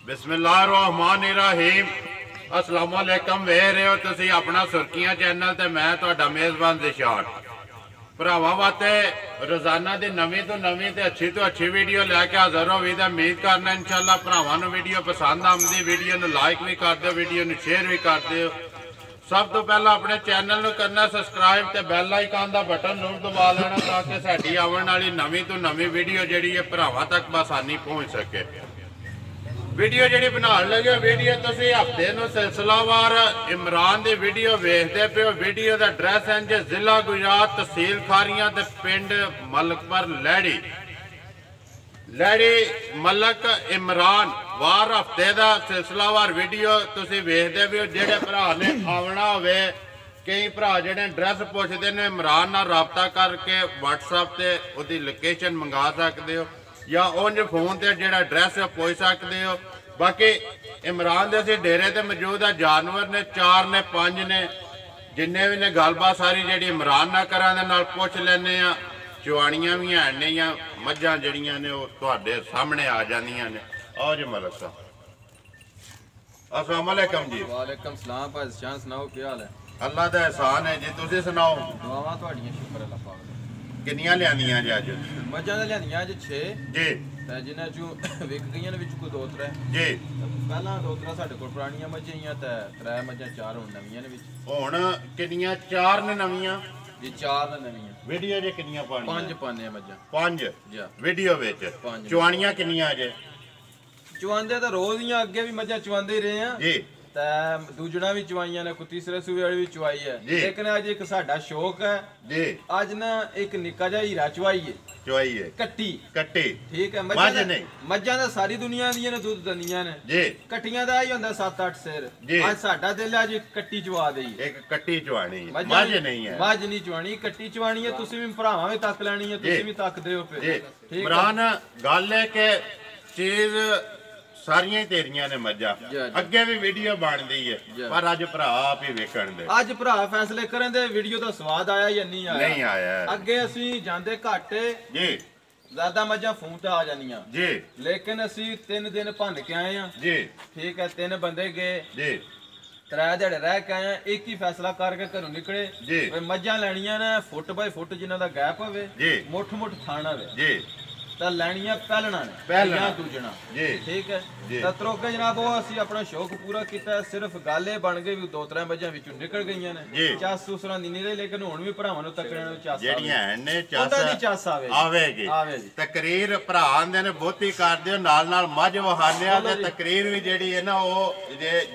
बिस्मिल्लाहिर्रहमानिर्रहीम। अस्सलाम वालेकुम। वेख रहे हो तुसी अपना सुर्खियां चैनल ते मैं तुहाडा मेज़बान ज़िशान। भरावां वास्ते रोजाना की नवीं तो नवीं ते अच्छी तो अच्छी वीडियो लैके हाज़र हो। उम्मीद करना इंशाअल्लाह भरावां नूं वीडियो पसंद आउंदी। वीडियो नूं लाइक भी कर दिओ, वीडियो नूं शेयर भी कर दिओ। सब तो पहला अपने चैनल नूं करना सबसक्राइब ते बैल आइकन का बटन जरूर दबा लेना ताकि साडी आउण वाली नवीं तो नवीं वीडियो जिहड़ी है भरावां तक बसानी पहुँच सके। वीडियो जी बना लगे वीडियो तुसी हफ्ते नूं सिलसिलावार इमरान की वीडियो वेखते पे हो। वीडियो का एड्रैस इंज जिला गुजरात तहसील खारियां ते पिंड मलकपुर लैड़ी मलक इमरान वार हफ्ते का सिलसिलावार वीडियो तुसी वेखते पे हो। जेडे भरा ने आवना होवे कई भरा जेडे एड्रैस पुछते हैं इमरान नाल राबता करके व्हाट्सएप से उसकी लोकेशन मंगा सकते हो या उंज फोन से जो एड्रैस पुछ सकते हो। बाकी इमरान के असीं डेरे ते मौजूद है। जानवर ने 4 ने 5 ने जिन्ने भी ने गलबात सारी जी इमरान ना करा दे नाल पुछ लैने आ। चुआणियां भी हैं ने या मझां जड़ियां ने वो तुहाडे सामने आ जांदियां ने। आओ जी मलक साहब। अस्सलाम वालेकुम जी। वालेकुम सलाम भाई ज़िशान, सुनाओ क्या हाल है? अल्लाह दा एहसान है जी, तुसीं सुनाओ। दुआवां तुहाडियां, शुक्र अल्लाह पाक दा। किन्नियां लिआंदियां जी अज? मझां तां लिआंदियां अज 6 जी ते जिन्हां चों विक गईयां ने विच कोई 2-3 जी। पहलां 2-3 साडे कोल पुराणियां मझां हियां ते 3 मझां 4 हुण नवीआं ने विच। हुण किन्नियां? 4 ने नवीआं जी, 4 ने नवीआं। वीडियो जे किन्नियां पानी? 5 पाने मझां। 5 जी वीडियो विच। पंज। चुआणियां किन्नियां जे? चुआंदे तां रोज़ हियां, अग्गे भी मझां चुआंदे ही रहे हैं जी। ते दूजणा भी चुआइयां ने, कोई तीसरे सूबे वाली भी चुआई है। जी। लेकिन अज एक साडा शौक है जी। अज ना एक निक्का जिहा हीरा चुआई है। चुआई है कट्टी कट्टी। ठीक है। मझ नहीं। मझां तां सारी दुनिया दियां ने दुध दंदियां ने जी। कट्टियां दा ही हुंदा 7-8 सिर। जी। अज साडा दिल अज कट्टी चुआ देई। एक कट्टी चुआनी मझ नहीं है। मझ नहीं चुआनी, कट्टी चुआनी है। तुसीं भी भरावां भी तक लैनी है, तुसीं भी तकदे हो पे। जी ठीक है। इमरान गल है कि चीज सारियां ही तेरियां ने मझां। अगे भी वीडियो बनदी है पर अज भरा आप ही वेखण दे। अज भरा फैसले करन दे वीडियो दा स्वाद आया या नहीं आया। नहीं आया। अगे असीं जांदे घट जी। ज्यादा मझां फोन ते आ जानियां जी। लेकिन असीं 3 दिन भन के आए हैं। जी। ठीक है। 3 बंदे गए जी। 3 दिहाड़े रह के आए हैं। एक ही फैसला करके घरों निकले जी। मझां लैनियां ने फुट बाय फुट जिन्हां दा गैप होवे, जी। मुठ मुठ थान होवे जी। तां लैनियां पहलना ने पहलना। या दूजना। जी। ठीक है। जी। तां त्रोके जनाब वो असीं अपना शौक पूरा कीता। सिर्फ गल ये बन गई भी 2-3 मझां विचों निकल गईयां ने। जी। चस उसरां दी नहीं रही, लेकिन हुण भी भरावां नूं तकड़े नूं चस ਜਿਹੜੀਆਂ हैं ने ਉਹਨਾਂ ਦੀ चस ਚੱਸ आवेगी। ਆਵੇਗੀ। तकरीर भरा आंदे ने बहुती करदे हो नाल नाल मझ वहाने आ ते तकरीर भी जेड़ी है ना वो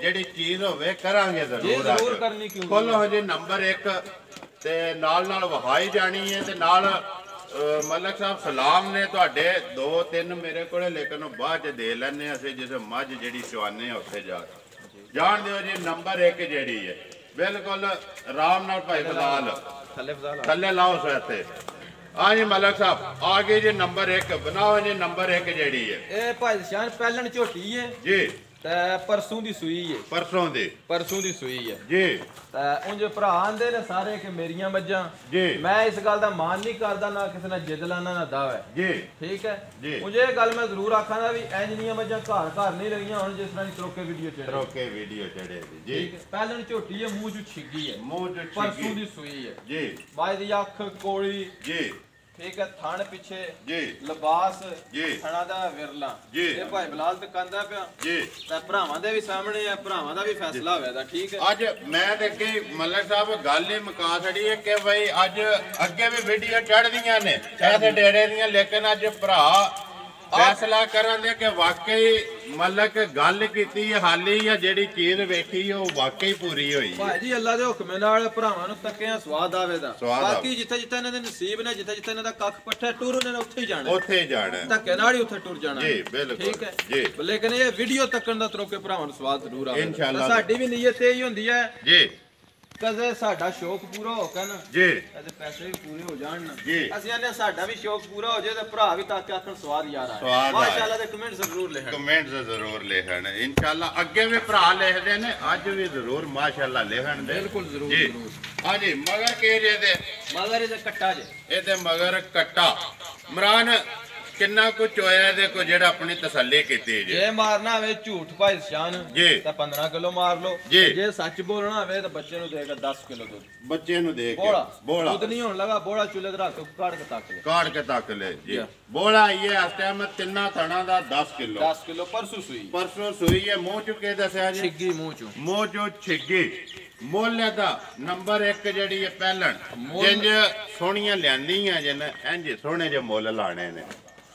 जेड़ी चीज होवे करांगे जी जरूर। जरूर करनी क्यों नहीं। खोलो जी नंबर 1 ते नाल नाल वहाई जानी है ते नाल मलक साहब सलाम ने तुहाडे 2-3 मेरे कोले, लेकिन बाद च दे लैने असीं जिस मझ जेड़ी चवाने उत्थे जा जान दिओ जी। नंबर 1 जेड़ी है बिल्कुल आराम नाल भाई फिलहाल थल्ले फजाल थल्ले लाओ सैते। हाँ जी मलक साहब आ गई जी नंबर 1 बनाओ जी। नंबर 1 जेड़ी है ए भाई ज़िशान पहलन झोटी है जी ते परसों दी सूई है। परसों दी परसों दी सूई है जी। ते उंज भरा आंदे ने सारे कि मेरियां मझां। जी। मैं इस गल दा मान नहीं करदा, ना किसी ने जिद लाना ना दावा है। जी। ठीक है। जी। मुझे ये गल मैं जरूर आखांगा भी इंज दियां मझां घर घर नहीं रहियां हुण जिस तरह त्रोके वीडियो चढ़े। रोके वीडियो चढ़े जी। ठीक है। पहलन झोटी है, मुंह च छिगी है, मुंह च परसों दी सूई है। जी। बाज दी अख कोली। जी। ठीक है। थान पिछे जी। लिबास जी। थणा दा विरला। जी। ये भाई बिलाल ते कंदा पिया जी। ते भरावां दे भी सामने है, भरावां दा भी फैसला होया दा। ठीक है। अज मैं ते अगे मलक साहब गल ही मुका छड़ी है कि भाई अज अगे भी वीडियो चढ़दियां ने ऐसे डेरे दियां, लेकिन अज भरा फैसला करन दे कि वाकई मलक गल कीती हाली या जेड़ी चीज वेखी वो वाकई पूरी होई। भाई जी अल्लाह दे हुक्म नाल भरावां नूं तक्किया स्वाद आवेदा। स्वाद आवे। बाकी जिथे जिथे इन्हां दे नसीब ने, जिथे जिथे इन्हां दा कख पट्ठा टुर उन्हां ने उत्थे ही जाना, उत्थे जाना धक्के नाल ही उत्थे टुर जाना। जी बिल्कुल। ठीक है जी। लेकिन ये वीडियो तक्कन दा त्रोके भरावां नूं स्वाद जरूर आवेगा इंशाअल्लाह। साडी भी नीयत यही हुंदी है जी कदे साडा शौक पूरा हो के ना जी कदे पैसे भी पूरे हो जान ना जी ਅਸੀਂ ਆਨੇ ਸਾਡਾ ਵੀ ਸ਼ੌਕ ਪੂਰਾ ਹੋ ਜੇ ਤੇ ਭਰਾ ਵੀ ਤਾਂ ਕਿ ਆਖਣ ਸਵਾਦ ਯਾਰ ਸਵਾਦ ਆਏ ਆਏ। ਮਾਸ਼ਾਅੱਲਾ ਦੇ ਕਮੈਂਟ ਜ਼ਰੂਰ ਲਿਖਣ। कमेंट्स जरूर लिखण इंशाअल्लाह। अगे भी भरा लिखते ने अज भी जरूर माशाअल्लाह लिखण दे। बिल्कुल जरूर जी। जरूर। हाँ जी मगर के जे दे मगर ਇਹਦੇ ਕੱਟਾ ਜੇ ये मगर कट्टा इमरान ਕਿੰਨਾ ਕੁ ਚੋਇਆ ਇਹਦੇ ਕੋ ਜਿਹੜਾ ਆਪਣੀ ਤਸੱਲੀ ਕੀਤੀ ਜੀ? ਜੇ ਮਾਰਨਾ ਹੋਵੇ ਝੂਠ ਭਾਈ ਸ਼ਾਨ ਜੀ ਤਾਂ 15 ਕਿਲੋ ਮਾਰ ਲਓ, ਜੀ। ਜੇ ਸੱਚ ਬੋਲਣਾ ਹੋਵੇ ਤਾਂ ਬੱਚੇ ਨੂੰ ਦੇਗਾ 10 ਕਿਲੋ ਦੁੱਧ। ਬੱਚੇ ਨੂੰ ਦੇ ਕੇ ਬੋਲਾ ਬੋਲਾ ਦੁੱਧ ਨਹੀਂ ਹੋਣ ਲਗਾ, ਬੋਲਾ ਚੁੱਲ੍ਹੇ ਤੇ ਰੱਖ ਕੇ ਕਾੜ ਕੇ ਤੱਕ ਲੈ। ਕਾੜ ਕੇ ਤੱਕ ਲੈ ਜੀ। ਜੀ। ਬੋਲਾ ਇਹ ਇਸ ਟਾਈਮ ਤਿੰਨਾਂ ਥਣਾ ਦਾ 10 ਕਿਲੋ। 10 ਕਿਲੋ ਪਰਸੋਂ ਸੂਈ, ਪਰਸੋਂ ਸੂਈ ਹੈ। ਮੂੰਹ ਚੁੱਕੇ ਦੱਸਿਆ ਜੀ, ਛਿੱਗੀ ਮੂੰਹ ਚੋਂ। ਮੂੰਹ ਚੋਂ ਛਿੱਗੀ। ਮੁੱਲ ਦਾ ਨੰਬਰ 1 ਜਿਹੜੀ ਹੈ ਪਹਿਲਣ ਜਿੰਜ ਸੋਹਣੀਆਂ ਲਿਆਂਦੀਆਂ ਜਨ ਇੰਜ ਸੋਹਣੇ ਜਿਹੇ ਮੁੱਲ ਲਾਣੇ ਨੇ।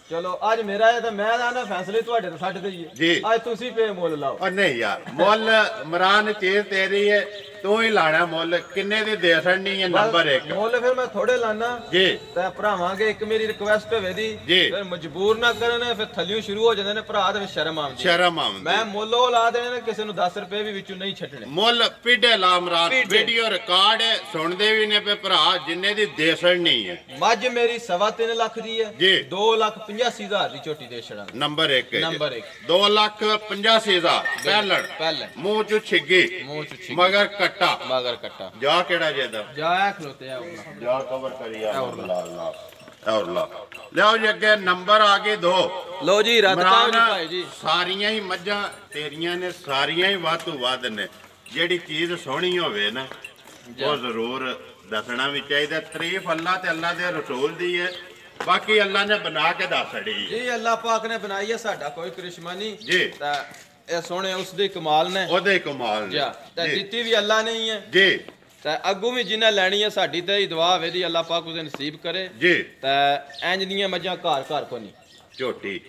ਚਲੋ ਅੱਜ ਮੇਰਾ ਹੈ ਤਾਂ ਮੈਂ ਨਾ ਫੈਸਲੇ ਤੁਹਾਡੇ ਤੇ ਛੱਡ ਦਈਏ ਜੀ। ਅੱਜ ਤੁਸੀਂ ਪੇ ਮੁੱਲ ਲਾਓ। ਉਹ ਨਹੀਂ ਯਾਰ, ਮੁੱਲ ਇਮਰਾਨ ਚੀਜ਼ ਤੇਰੀ ਹੈ, ਤੂੰ ਹੀ ਲਾਣਾ ਮੁੱਲ। ਕਿੰਨੇ ਦੀ ਦੇ ਛੱਡਣੀ ਹੈ ਨੰਬਰ 1? ਮੁੱਲ ਫਿਰ ਮੈਂ ਥੋੜੇ ਲਾਣਾ ਜੀ ਤੇ ਭਰਾਵਾਂਗੇ। ਇੱਕ ਮੇਰੀ ਰਿਕੁਐਸਟ ਹੋਵੇ ਦੀ, ਜੀ। ਫਿਰ ਮਜਬੂਰ ਨਾ ਕਰਨ, ਫਿਰ ਥੱਲਿਓਂ ਸ਼ੁਰੂ ਹੋ ਜਾਂਦੇ ਨੇ ਭਰਾ ਤੇ ਸ਼ਰਮ ਆਉਂਦੀ। ਸ਼ਰਮ ਆਉਂਦੀ। ਮੈਂ ਮੁੱਲ ਉਹ ਲਾ ਦੇਣੇ ਨੇ, ਕਿਸੇ ਨੂੰ 10 ਰੁਪਏ ਵੀ ਵਿੱਚੋਂ ਨਹੀਂ ਛੱਡਣੇ। ਮੁੱਲ ਪਿੱਡੇ ਲਾ ਇਮਰਾਨ, ਪਿੱਡੇ। ਵੀਡੀਓ ਰਿਕਾਰਡ ਹੈ, ਸੁਣਦੇ ਵੀ ਨੇ ਪਏ ਭਰਾ, ਜਿੰਨੇ ਦੀ ਦੇ ਛੱਡਣੀ ਹੈ। ਮੱਝ ਮੇਰੀ 3.5 ਲੱਖ ਦੀ ਹੈ, ਜੀ। 2,85,000 ਦੀ ਝੋਟੀ ਦੇ ਛੜਾਂਗੇ। ਨੰਬਰ 1 ਹੈ ਨੰਬਰ 1 2,85,000 ਪਹਿਲਣ। ਪਹਿਲਣ ਮੂੰਹ ਚ ਛਿੱਗੀ, ਮੂੰਹ ਚ ਛਿੱਗੀ, ਮਗਰ ਕੱਟਾ। ਮਗਰ ਕੱਟਾ। ਜਾ ਕਿਹੜਾ ਜਿਹਦਾ ਜਾ ਖਲੋਤੇ ਆ ਉਹਨਾਂ। ਜਾ ਕਵਰ ਕਰੀ ਆ ਲਾ ਔਰ ਲਾ ਲਿਆਓ ਜੀ। ਅੱਗੇ ਨੰਬਰ ਆ ਗਏ 2। ਲੋ ਜੀ ਰੱਦ ਕਾਹ ਇਮਰਾਨ, ਭਾਈ ਜੀ। ਸਾਰੀਆਂ ਹੀ ਮੱਝਾਂ ਤੇਰੀਆਂ ਨੇ, ਸਾਰੀਆਂ ਹੀ ਵੱਧ ਤੋਂ ਵੱਧ ਨੇ। ਜਿਹੜੀ ਚੀਜ਼ ਸੋਹਣੀ ਹੋਵੇ ਨਾ ਉਹ ਜ਼ਰੂਰ ਦੱਸਣਾ ਵੀ ਚਾਹੀਦਾ। ਤਾਰੀਫ ਅੱਲਾ ਤੇ ਅੱਲਾ ਦੇ ਰਸੂਲ ਦੀ ਹੈ, ਬਾਕੀ ਅੱਲਾ ਨੇ ਬਣਾ ਕੇ ਦੱਸ ਛੜੀ ਜੀ। ਅੱਲਾ ਪਾਕ ਨੇ ਬਣਾਈ ਹੈ, ਸਾਡਾ ਕੋਈ ਕਰਿਸ਼ਮਾ ਨਹੀਂ ਜੀ। ਤਾਂ ਇਹ ਸੋਹਣੇ ਉਸ ਦੇ ਕਮਾਲ ਨੇ, ਉਹਦੇ ਕਮਾਲ ਨੇ ਤਾਂ ਜੀ। ਦਿੱਤੀ ਵੀ ਅੱਲਾ ਨਹੀਂ ਹੈ ਜੀ ਤਾਂ ਅੱਗੋਂ ਵੀ ਜਿੰਨਾ ਲੈਣੀ ਹੈ ਸਾਡੀ ਤੇ ਹੀ ਦੁਆ ਹੋਵੇ ਦੀ, ਅੱਲਾ ਪਾਕ ਉਹਦੇ ਨਸੀਬ ਕਰੇ ਜੀ। ਤਾਂ ਇੰਜ ਦੀਆਂ ਮੱਝਾਂ ਘਰ ਘਰ ਕੋ ਨਹੀਂ, ਝੋਟੀ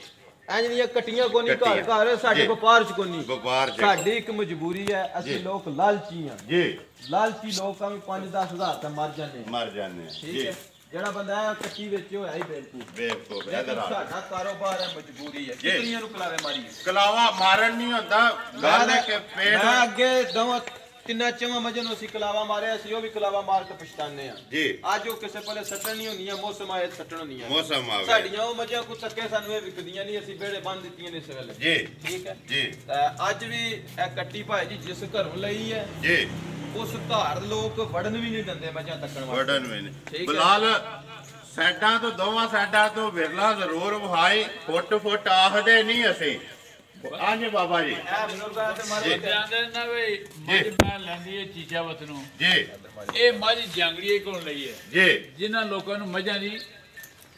ਇੰਜ ਦੀਆਂ ਕੱਟੀਆਂ ਕੋ ਨਹੀਂ, ਘਰ ਕੱਟੀਆਂ। ਘਰ ਸਾਡੇ ਜੀ। ਵਪਾਰ ਚ ਕੋ ਨਹੀਂ। ਵਪਾਰ ਚ। ਸਾਡੀ ਇੱਕ ਮਜਬੂਰੀ ਹੈ, ਅਸੀਂ ਜੀ। ਲੋਕ ਲਾਲਚੀ ਹਾਂ। ਜੀ ਲਾਲਚੀ ਲੋਕਾਂ ਵੀ 5-10 ਹਜ਼ਾਰ ਤਾਂ ਮਰ ਜਾਂਦੇ ਆ। ਮਰ ਜਾਂਦੇ ਆ ਠੀਕ ਜੀ। ਹੈ, ਜਿਹੜਾ ਬੰਦਾ ਹੈ ਕੱਚੀ ਵਿੱਚ ਹੋਇਆ ਹੀ ਬੇਵਕੂਫ। ਬੇਵਕੂਫ ਲੇਕਿਨ ਇਧਰ ਆ। ਸਾਡਾ ਕਾਰੋਬਾਰ ਹੈ, ਮਜਬੂਰੀ ਹੈ, ਜੀ। ਕਿਤਨੀਆਂ ਨੂੰ ਕਲਾਵੇ ਮਾਰੀ। ਕਲਾਵਾ ਮਾਰਨ ਨਹੀਂ ਹੁੰਦਾ, ਗੱਲ ਹੈ ਕਿ ਮੈਂ ਪੇਟ। ਅੱਗੇ ਦਵਾਂ ਤਿੰਨਾਂ ਚਵਾਂ ਮੱਝਾਂ ਨੂੰ ਅਸੀਂ ਕਲਾਵਾ ਮਾਰਿਆ ਸੀ, ਉਹ ਵੀ ਕਲਾਵਾ ਮਾਰ ਕੇ ਪਛਤਾਨੇ ਆ। ਜੀ ਅੱਜ ਉਹ ਕਿਸੇ ਪਲੇ ਸੱਟਣ ਨਹੀਂ ਹੁੰਦੀਆਂ, ਮੌਸਮ ਆਏ ਸੱਟਣ ਹੁੰਦੀਆਂ। ਮੌਸਮ ਆਵੇ ਸਾਡੀਆਂ ਉਹ ਮੱਝਾਂ ਕੋ ਤੱਕੇ ਸਾਨੂੰ ਇਹ ਵਿਕਦੀਆਂ ਨਹੀਂ, ਅਸੀਂ ਬੇੜੇ ਬੰਨ ਦਿੱਤੀਆਂ ਨੇ ਇਸ ਵੇਲੇ। ਜੀ ਠੀਕ ਹੈ ਜੀ ਤਾਂ ਅੱਜ ਵੀ ਇਹ ਕੱਟੀ ਭਾਈ ਜੀ ਜਿਸ ਘਰੋਂ ਲਈ ਹੈ, ਜੀ। ਉਸ ਘਰ ਲੋਕ ਵੜਨ ਵੀ ਨਹੀਂ ਦਿੰਦੇ ਮੱਝਾਂ ਤੱਕਣ ਵਾਸਤੇ। ਵੜਨ ਵੀ ਨਹੀਂ। ਠੀਕ ਹੈ। ਬਲਾਲ ਸਾਈਡਾਂ ਤੋਂ, ਦੋਵਾਂ ਸਾਈਡਾਂ ਤੋਂ ਵਿਰਲਾ ਜ਼ਰੂਰ ਵਹਾਈ, ਫੁੱਟ ਆਖਦੇ ਨਹੀਂ ਅਸੀਂ। ਹਾਂਜੀ ਬਾਬਾ ਜੀ। ਇਹ ਬਜ਼ੁਰਗਾਂ ਤੇ ਮਾਰੇ ਜਾਂਦੇ ਨਾ ਵੀ ਮੱਝ ਮੈਂ ਲੈਂਦੀ ਹੈ ਚੀਚਾਵਤ ਨੂੰ। ਜੀ ਇਹ ਮੱਝ ਜਾਂਗੜੀਏ ਕੋਲ ਲਈ ਹੈ, ਜੀ। ਜਿਨ੍ਹਾਂ ਲੋਕਾਂ ਨੂੰ ਮੱਝਾਂ ਦੀ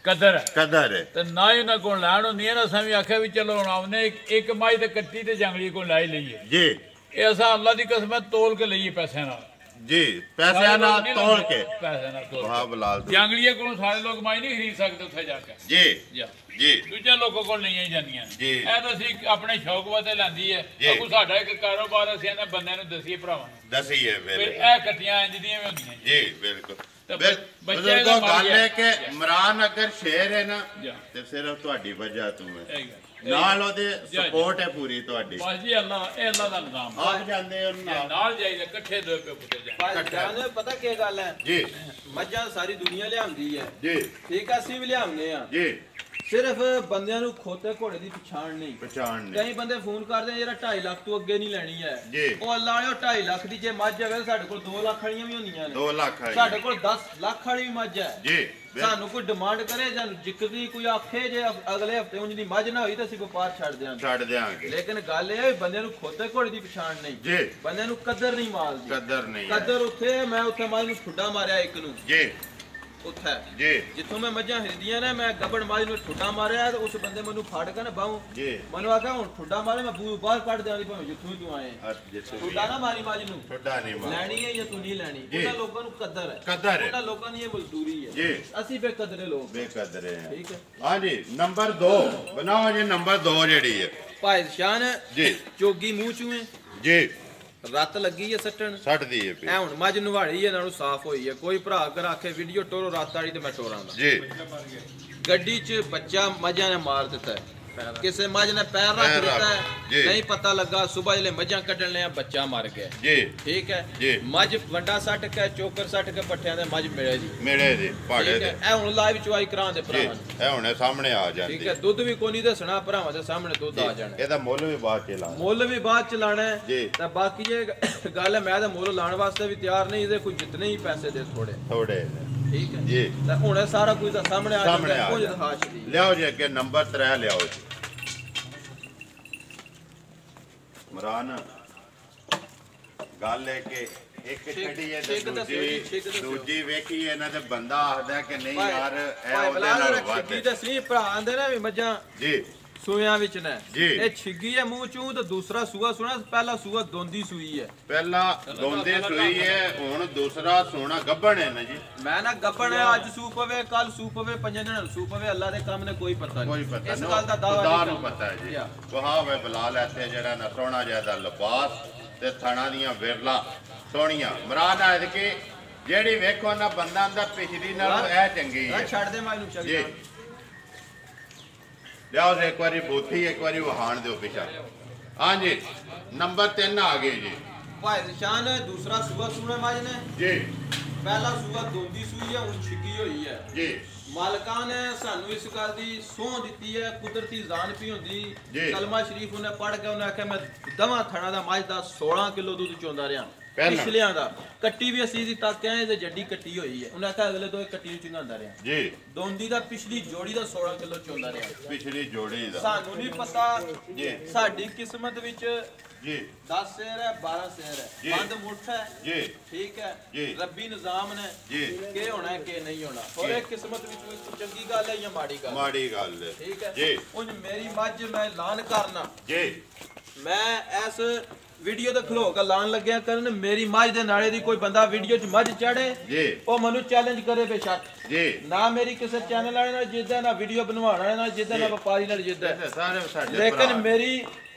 ਕਦਰ ਹੈ ਕਦਰ ਹੈ ਤੇ ਨਾ ਹੀ ਉਹਨਾਂ ਕੋਲ ਲੈਣ ਹੁੰਦੀ ਹੈ ਨਾ। ਅਸੀਂ ਵੀ ਆਖਿਆ ਵੀ ਚਲੋ ਹੁਣ ਆਉਨੇ ਇੱਕ ਮੱਝ ਤੇ ਕੱਟੀ ਤੇ ਜਾਂਗੜੀਏ ਕੋਲ ਲੈ ਹੀ ਲਈਏ। ਜੀ ਇਹ ਅਸਾਂ ਅੱਲਾ ਦੀ ਕਸਮ ਹੈ ਤੋਲ ਕੇ ਲਈਏ ਪੈਸਿਆਂ ਨਾਲ। ਜੀ। ਪੈਸਿਆਂ ਨਾਲ ਤੋਲ ਕੇ। ਪੈਸਿਆਂ ਨਾਲ ਤੋਲ ਵਾਹ ਕੇ। ਬਲਾਲ ਜਾਂਗੜੀਏ ਕੋਲੋਂ ਸਾਰੇ ਲੋਕ ਮੱਝ ਨਹੀਂ ਖਰੀਦ ਸਕਦੇ ਉੱਥੇ ਜਾ ਕੇ। ਜੀ ਜਾ ਜੀ ਦੂਜੇ ਲੋਕਾਂ ਕੋਲ ਲਈਆਂ ਹੀ ਜਾਂਦੀਆਂ। ਜੀ। ਇਹ ਤਾਂ ਅਸੀਂ ਆਪਣੇ ਸ਼ੌਕ ਵਾਸਤੇ ਲੈਂਦੀ ਹੈ। ਜੀ। ਅੱਗੋਂ ਸਾਡਾ ਇੱਕ ਕਾਰੋਬਾਰ, ਅਸੀਂ ਇਹਨਾਂ ਬੰਦਿਆਂ ਨੂੰ ਦਸੀਏ ਭਰਾਵਾਂ ਨੂੰ। ਦਸੀਏ ਫਿਰ ਬਿਲਕੁਲ ਇਹ ਕੱਟੀਆਂ ਇੰਜ ਦੀਆਂ ਵੀ ਹੁੰਦੀਆਂ ਜੀ। ਜੀ ਬਿਲਕੁਲ। ਤਾਂ ਬੱਚੇ ਬਜ਼ੁਰਗੋ ਦਾ ਗੱਲ ਹੈ ਕਿ ਜੀ। ਇਮਰਾਨ ਅਗਰ ਸ਼ੇਰ ਹੈ ਨਾ ਜੀ। ਤੇ ਸਿਰਫ ਤੁਹਾਡੀ ਵਜ੍ਹਾ ਤੋਂ ਹੈ, ਇਹ ਗੱਲ। ਨਾਲ ਉਹਦੇ ਜੀ। ਸਪੋਰਟ ਹੈ ਪੂਰੀ ਤੁਹਾਡੀ। ਬਸ ਜੀ ਅੱਲਾ, ਇਹ ਅੱਲਾ ਦਾ ਨਿਜ਼ਾਮ ਹੈ। ਆਪ ਜਾਂਦੇ ਹੋ ਨਾਲ। ਨਾਲ ਜਾਈਦਾ ਇਕੱਠੇ ਦੋ ਪੇ ਪੁੱਤੇ ਜਾਣ। ਭਾਈ ਜਾਨ ਪਤਾ ਕੀ ਗੱਲ ਹੈ, ਜੀ ਮੱਝਾਂ ਸਾਰੀ ਦੁਨੀਆ ਲਿਆਉਂਦੀ ਹੈ। ਜੀ ਠੀਕ ਆ, ਅਸੀਂ ਵੀ ਲਿਆਉਂਦੇ ਆ। ਜੀ। ਸਿਰਫ ਬੰਦਿਆਂ ਨੂੰ ਖੋਤੇ ਘੋੜੇ ਦੀ ਪਛਾਣ ਨਹੀਂ। ਪਛਾਣ ਨਹੀਂ। ਕਈ ਬੰਦੇ ਫੋਨ ਕਰਦੇ ਆ ਜਿਹੜਾ 2.5 ਲੱਖ ਤੋਂ ਅੱਗੇ ਨਹੀਂ ਲੈਣੀ ਹੈ। ਜੀ। ਉਹ ਅੱਲਾ ਵਾਲਿਓ 2.5 ਲੱਖ ਦੀ ਜੇ ਮੱਝ ਹੋਵੇ, ਸਾਡੇ ਕੋਲ 2 ਲੱਖ ਵਾਲੀਆਂ ਵੀ ਹੁੰਦੀਆਂ ਨੇ। 2 ਲੱਖ ਹੈ ਸਾਡੇ ਕੋਲ 10 ਲੱਖ ਵਾਲੀ ਵੀ ਮੱਝ ਹੈ। ਜੀ ਸਾਨੂੰ ਕੋਈ ਡਿਮਾਂਡ ਕਰੇ ਜਾਂ ਜਿੱਕਦੀ ਕੋਈ ਆਖੇ, ਜੇ ਅਗਲੇ ਹਫਤੇ ਉਂਝ ਦੀ ਮੱਝ ਨਾ ਹੋਈ ਤਾਂ ਅਸੀਂ ਵਪਾਰ ਛੱਡ ਦਿਆਂਗੇ। ਛੱਡ ਦਿਆਂਗੇ। ਲੇਕਿਨ ਗੱਲ ਇਹ ਹੈ ਬੰਦਿਆਂ ਨੂੰ ਖੋਤੇ ਘੋੜੇ ਦੀ ਪਛਾਣ ਨਹੀਂ, ਜੀ। ਬੰਦਿਆਂ ਨੂੰ ਕਦਰ ਨਹੀਂ ਮਾਲ ਦੀ। ਕਦਰ ਨਹੀਂ ਹੈ। ਕਦਰ ਉੱਥੇ ਮੈਂ ਉੱਥੇ ਮੱਝ ਨੂੰ ਠੁੱਡਾ ਮਾਰਿਆ ਇੱਕ ਨੂੰ, ਜੀ ਉੱਥੇ ਜੀ ਜਿੱਥੋਂ ਮੈਂ ਮੱਝਾਂ ਹਿਰਦੀਆਂ ਨੇ, ਮੈਂ ਗੱਬੜ ਮੱਝ ਨੂੰ ਠੁੱਡਾ ਮਾਰਿਆ ਤੇ ਉਸ ਬੰਦੇ ਮੈਨੂੰ ਫੜ ਕੇ ਨਾ ਬਾਹੋਂ ਜੀ। ਮੈਨੂੰ ਆਖਿਆ ਹੁਣ ਠੁੱਡਾ ਮਾਰੇ, ਮੈਂ ਬੂਹ ਬਾਹਰ ਕੱਢ ਦਿਆਂਗੀ ਭਾਵੇਂ ਜਿੱਥੋਂ ਹੀ ਤੂੰ ਆਏ। ਠੁੱਡਾ ਨਾ ਮਾਰੀ ਮੱਝ ਨੂੰ, ਠੁੱਡਾ ਨਹੀਂ ਮਾਰ। ਲੈਣੀ ਹੈ ਜਾਂ ਤੂੰ ਨਹੀਂ ਲੈਣੀ। ਜੀ। ਉਹਨਾਂ ਲੋਕਾਂ ਨੂੰ ਕਦਰ ਹੈ, ਕਦਰ ਹੈ। ਉਹਨਾਂ ਲੋਕਾਂ ਦੀ ਇਹ ਮਜ਼ਦੂਰੀ ਹੈ। ਜੀ। ਅਸੀਂ ਬੇਕਦਰੇ ਲੋਕ। ਬੇਕਦਰੇ ਹੈ। ਠੀਕ ਹੈ ਹਾਂਜੀ ਨੰਬਰ 2 ਬਣਾਓ ਜੀ। ਨੰਬਰ 2 ਜਿਹੜੀ ਹੈ ਭਾਈ ਸ਼ਾਨ ਜੀ। ਚੋਗੀ ਮੂੰਹ ਚੂਏ ਜੀ ਰੱਤ ਲੱਗੀ ਹੈ ਸੱਟਣ। ਛੱਡ ਦਈਏ ਐ ਹੁਣ ਮੱਝ ਨਵਾੜੀ ਹੈ, ਨਾਲੋਂ ਸਾਫ਼ ਹੋਈ ਹੈ। ਕੋਈ ਭਰਾ ਅਗਰ ਆਖੇ ਵੀਡੀਓ ਟੋਰੋ ਰਾਤ ਵਾਲੀ ਤੇ ਮੈਂ ਟੋਰਾਂ ਦਾ। ਜੀ ਗੱਡੀ 'ਚ ਬੱਚਾ ਮੱਝਾਂ ਨੇ ਮਾਰ ਦਿੱਤਾ ਹੈ, ਕਿਸੇ ਮੱਝ ਨੇ ਪੈਰ ਰੱਖ ਪੈਰ ਦਿੱਤਾ ਜੀ। ਹੈ, ਨਹੀਂ ਪਤਾ ਲੱਗਾ। ਸਵੇਰ ਜਿਹੜੇ ਮੱਝਾਂ ਕੱਢਣ ਲਿਆ ਬੱਚਾ ਮਰ ਗਿਆ। ਜੀ ਠੀਕ ਹੈ ਜੀ। ਮੱਝ ਵੱਡਾ ਸੱਟ ਕੇ ਚੋਕਰ ਸੱਟ ਕੇ ਪੱਠਿਆਂ ਦੇ ਮੱਝ ਮਿਲੇ ਜੀ। ਮੇਰੇ ਦੇ ਪਹਾੜੇ ਠੀਕ ਦੇ। ਹੈ, ਇਹ ਹੁਣ ਲਾਈਵ ਚੁਆਈ ਕਰਾਂ ਦੇ ਜੀ ਭਰਾਵਾਂ ਨੂੰ। ਇਹ ਹੁਣੇ ਸਾਹਮਣੇ ਆ ਠੀਕ ਜਾਂਦੀ ਹੈ, ਦੁੱਧ ਵੀ ਕੋਈ ਨਹੀਂ ਦੱਸਣਾ, ਭਰਾਵਾਂ ਦੇ ਸਾਹਮਣੇ ਦੁੱਧ ਆ ਜਾਣਾ। ਇਹਦਾ ਮੁੱਲ ਵੀ ਬਾਅਦ ਚ ਲਾ। ਮੁੱਲ ਵੀ ਬਾਅਦ ਚ ਲਾਣਾ ਹੈ। ਜੀ। ਤਾਂ ਬਾਕੀ ਇਹ ਗੱਲ ਹੈ, ਮੈਂ ਤਾਂ ਮੁੱਲ ਲਾਉਣ ਵਾਸਤੇ ਵੀ ਤਿਆਰ ਨਹੀਂ, ਇਹਦੇ ਕੋਈ ਜਿਤਨੇ ਹੀ ਪੈਸੇ ਦੇ ਥੋੜੇ। ਥੋੜੇ ਠੀਕ ਹੈ ਜੀ ਤੇ ਹੁਣ ਇਹ ਸਾਰਾ ਕੁਝ ਤਾਂ ਸਾਹਮਣੇ ਆ ਸਾਹਮਣੇ ਜਾਂਦਾ ਆ ਕੁਝ ਗਿਆ। ਦਿਖਾ ਛੱਡੀ ਲਿਆਓ ਜੀ ਅੱਗੇ ਨੰਬਰ 3 ਲਿਆਓ ਜੀ ਮਰਾਨ ਗੱਲ ਹੈ ਕਿ ਇੱਕ ਛੱਡੀ ਹੈ ਤੇ ਦੂਜੀ ਵੇਖੀ ਇਹਨਾਂ ਤੇ ਬੰਦਾ ਆਖਦਾ ਕਿ ਨਹੀਂ ਯਾਰ ਇਹ ਉਹਦੇ ਨਾਲ ਵੱਧ ਛਿੱਗੀ ਤੇ ਸੀ ਭਰਾ ਆਂਦੇ ਨੇ ਵੀ ਮੱਝਾਂ ਜੀ ਸੂਆਂ ਵਿੱਚ ਨੇ ਜੀ। ਇਹ ਛਿੱਗੀ ਹੈ ਮੂੰਹ ਚੋਂ ਤੇ ਦੂਸਰਾ ਸੂਆ ਸੁਣਾ ਪਹਿਲਾ ਸੂਆ ਦੋਂਦੀ ਸੂਈ ਹੈ ਪਹਿਲਾਂ ਦੋਂਦੇ ਸੂਈ ਹੈ ਹੁਣ ਦੂਸਰਾ ਸੋਨਾ ਗੱਭਣ ਹੈ ਨਾ ਜੀ ਮੈਂ ਨਾ ਗੱਪਣ ਅੱਜ ਸੂ ਪਵੇ ਕੱਲ ਸੂ ਪਵੇ 5 ਦਿਨ ਸੂ ਪਵੇ ਅੱਲਾ ਦੇ ਕੰਮ ਨੇ ਕੋਈ ਪਤਾ ਕੋਈ ਨਹੀਂ ਪਤਾ ਇਸ ਨਹੀਂ ਗੱਲ ਦਾ ਦਾਵਾ ਖੁਦਾ ਨਹੀਂ ਨੂੰ ਪਤਾ ਹੈ ਜੀ ਯਾ। ਵਹਾ ਵੇ ਬਲਾਲ ਇੱਥੇ ਜਿਹੜਾ ਨਾ ਸੋਹਣਾ ਜਿਹਾ ਲਿਬਾਸ ਤੇ ਥਣਾ ਦੀਆਂ ਵਿਰਲਾ ਸੋਹਣੀਆਂ ਮਰਾਦ ਆਇਦ ਕਿ ਜਿਹੜੀ ਵੇਖੋ ਨਾ ਬੰਦਾ ਅੰਦਰ ਪਿਛਲੀ ਨਾਲ ਇਹ ਚੰਗੀ ਹੈ ਛੱਡ ਦੇ ਮਾਈ ਨੂੰ ਚੱਲ ਜੀ ਲਿਆਓ ਜੀ ਇੱਕ ਵਾਰੀ ਬੋਥੀ ਇੱਕ ਵਾਰੀ ਵਹਾਣ ਦਿਓ ਪਿਛਾ ਹਾਂਜੀ ਨੰਬਰ 3 ਆ ਗਏ ਜੀ ਭਾਈ ਨਿਸ਼ਾਨ ਦੂਸਰਾ ਸੂਆ ਸੂਣਾ ਮਾਜ ਨੇ ਜੀ ਪਹਿਲਾ ਸੂਆ ਦੋਂਦੀ ਸੂਈ ਹੈ ਹੁਣ ਛਿੱਗੀ ਹੋਈ ਹੈ ਜੀ ਮਾਲਕਾਂ ਨੇ ਸਾਨੂੰ ਇਸ ਗੱਲ ਦੀ ਸਹੁੰ ਦਿੱਤੀ ਹੈ ਕੁਦਰਤੀ ਜ਼ਾਨ ਪੀ ਹੁੰਦੀ ਜੀ। ਕਲਮਾ ਸ਼ਰੀਫ ਉਹਨੇ ਪੜ੍ਹ ਕੇ ਉਹਨੇ ਆਖਿਆ ਮੈਂ ਦਵਾਂ ਥਣਾ ਦਾ ਮੱਝ ਦਾ 16 ਕਿਲੋ ਦੁੱਧ ਚੋਂਦਾ ਰਿਹਾ ਪਹਿਲਾਂ। ਪਿਛਲਿਆਂ ਦਾ ਕੱਟੀ ਵੀ ਅਸੀਂ ਦੀ ਤੱਕ ਆਏ ਤੇ ਜੱਡੀ ਕੱਟੀ ਹੋਈ ਹੈ ਉਹਨੇ ਆਖਿਆ ਅਗਲੇ ਦੋ ਕੱਟੀ ਨੂੰ ਚੁੰਗਾਉਂਦਾ ਰਿਹਾ ਜੀ ਦੋਂਦੀ ਦਾ ਪਿਛਲੀ ਜੋੜੀ ਦਾ 16 ਕਿਲੋ ਚੋਂਦਾ ਰਿਹਾ ਪਿਛਲੀ ਜੋੜੀ ਦਾ ਸਾਨੂੰ ਨਹੀਂ ਪਤਾ ਜੀ ਸਾਡੀ ਕਿਸਮਤ ਵਿੱਚ ਜੀ 10 ਸ਼ੇਰ ਹੈ 12 ਸ਼ੇਰ ਜੀ। ਹੈ ਬੰਦ ਮੁੱਠ ਹੈ ਜੀ ਠੀਕ ਹੈ ਜੀ। ਰੱਬੀ ਨਿਜ਼ਾਮ ਨੇ ਜੀ। ਕੀ ਹੋਣਾ ਹੈ ਕੀ ਨਹੀਂ ਹੋਣਾ ਹੋਰ ਜੀ। ਇਹ ਕਿਸਮਤ ਵਿੱਚ ਕੋਈ ਚੰਗੀ ਗੱਲ ਹੈ ਜਾਂ ਮਾੜੀ ਗੱਲ ਮਾੜੀ ਗੱਲ ਹੈ ਠੀਕ ਹੈ ਜੀ ਹੁਣ ਮੇਰੀ ਮੱਝ ਮੈਂ ਐਲਾਨ ਕਰਨਾ ਜੀ ਮੈਂ ਇਸ ਵੀਡੀਓ ਤੇ ਖਲੋ ਕੇ ਐਲਾਨ ਲੱਗਿਆ ਕਰਨ ਮੇਰੀ ਮੱਝ ਦੇ ਨਾਲੇ ਦੀ ਕੋਈ ਬੰਦਾ ਵੀਡੀਓ 'ਚ ਮੱਝ ਚੜੇ ਜੀ ਉਹ ਮੈਨੂੰ ਚੈਲੰਜ ਕਰੇ ਬੇਸ਼ੱਕ ਜੀ ਨਾ ਮੇਰੀ ਕਿਸੇ ਚੈਨਲ ਵਾਲੇ ਨਾਲ ਜਿੱਦਾਂ ਨਾ ਵੀਡੀਓ ਬਣਵਾਉਣ ਵਾਲੇ ਨਾਲ ਜਿੱਦਾਂ ਨਾ ਵਪਾਰੀ ਨਾਲ ਜਿੱਦਾਂ ਸਾਰੇ ਸਾਡੇ ਲੇਕਿਨ ਭਰਾ। ਮੇਰੀ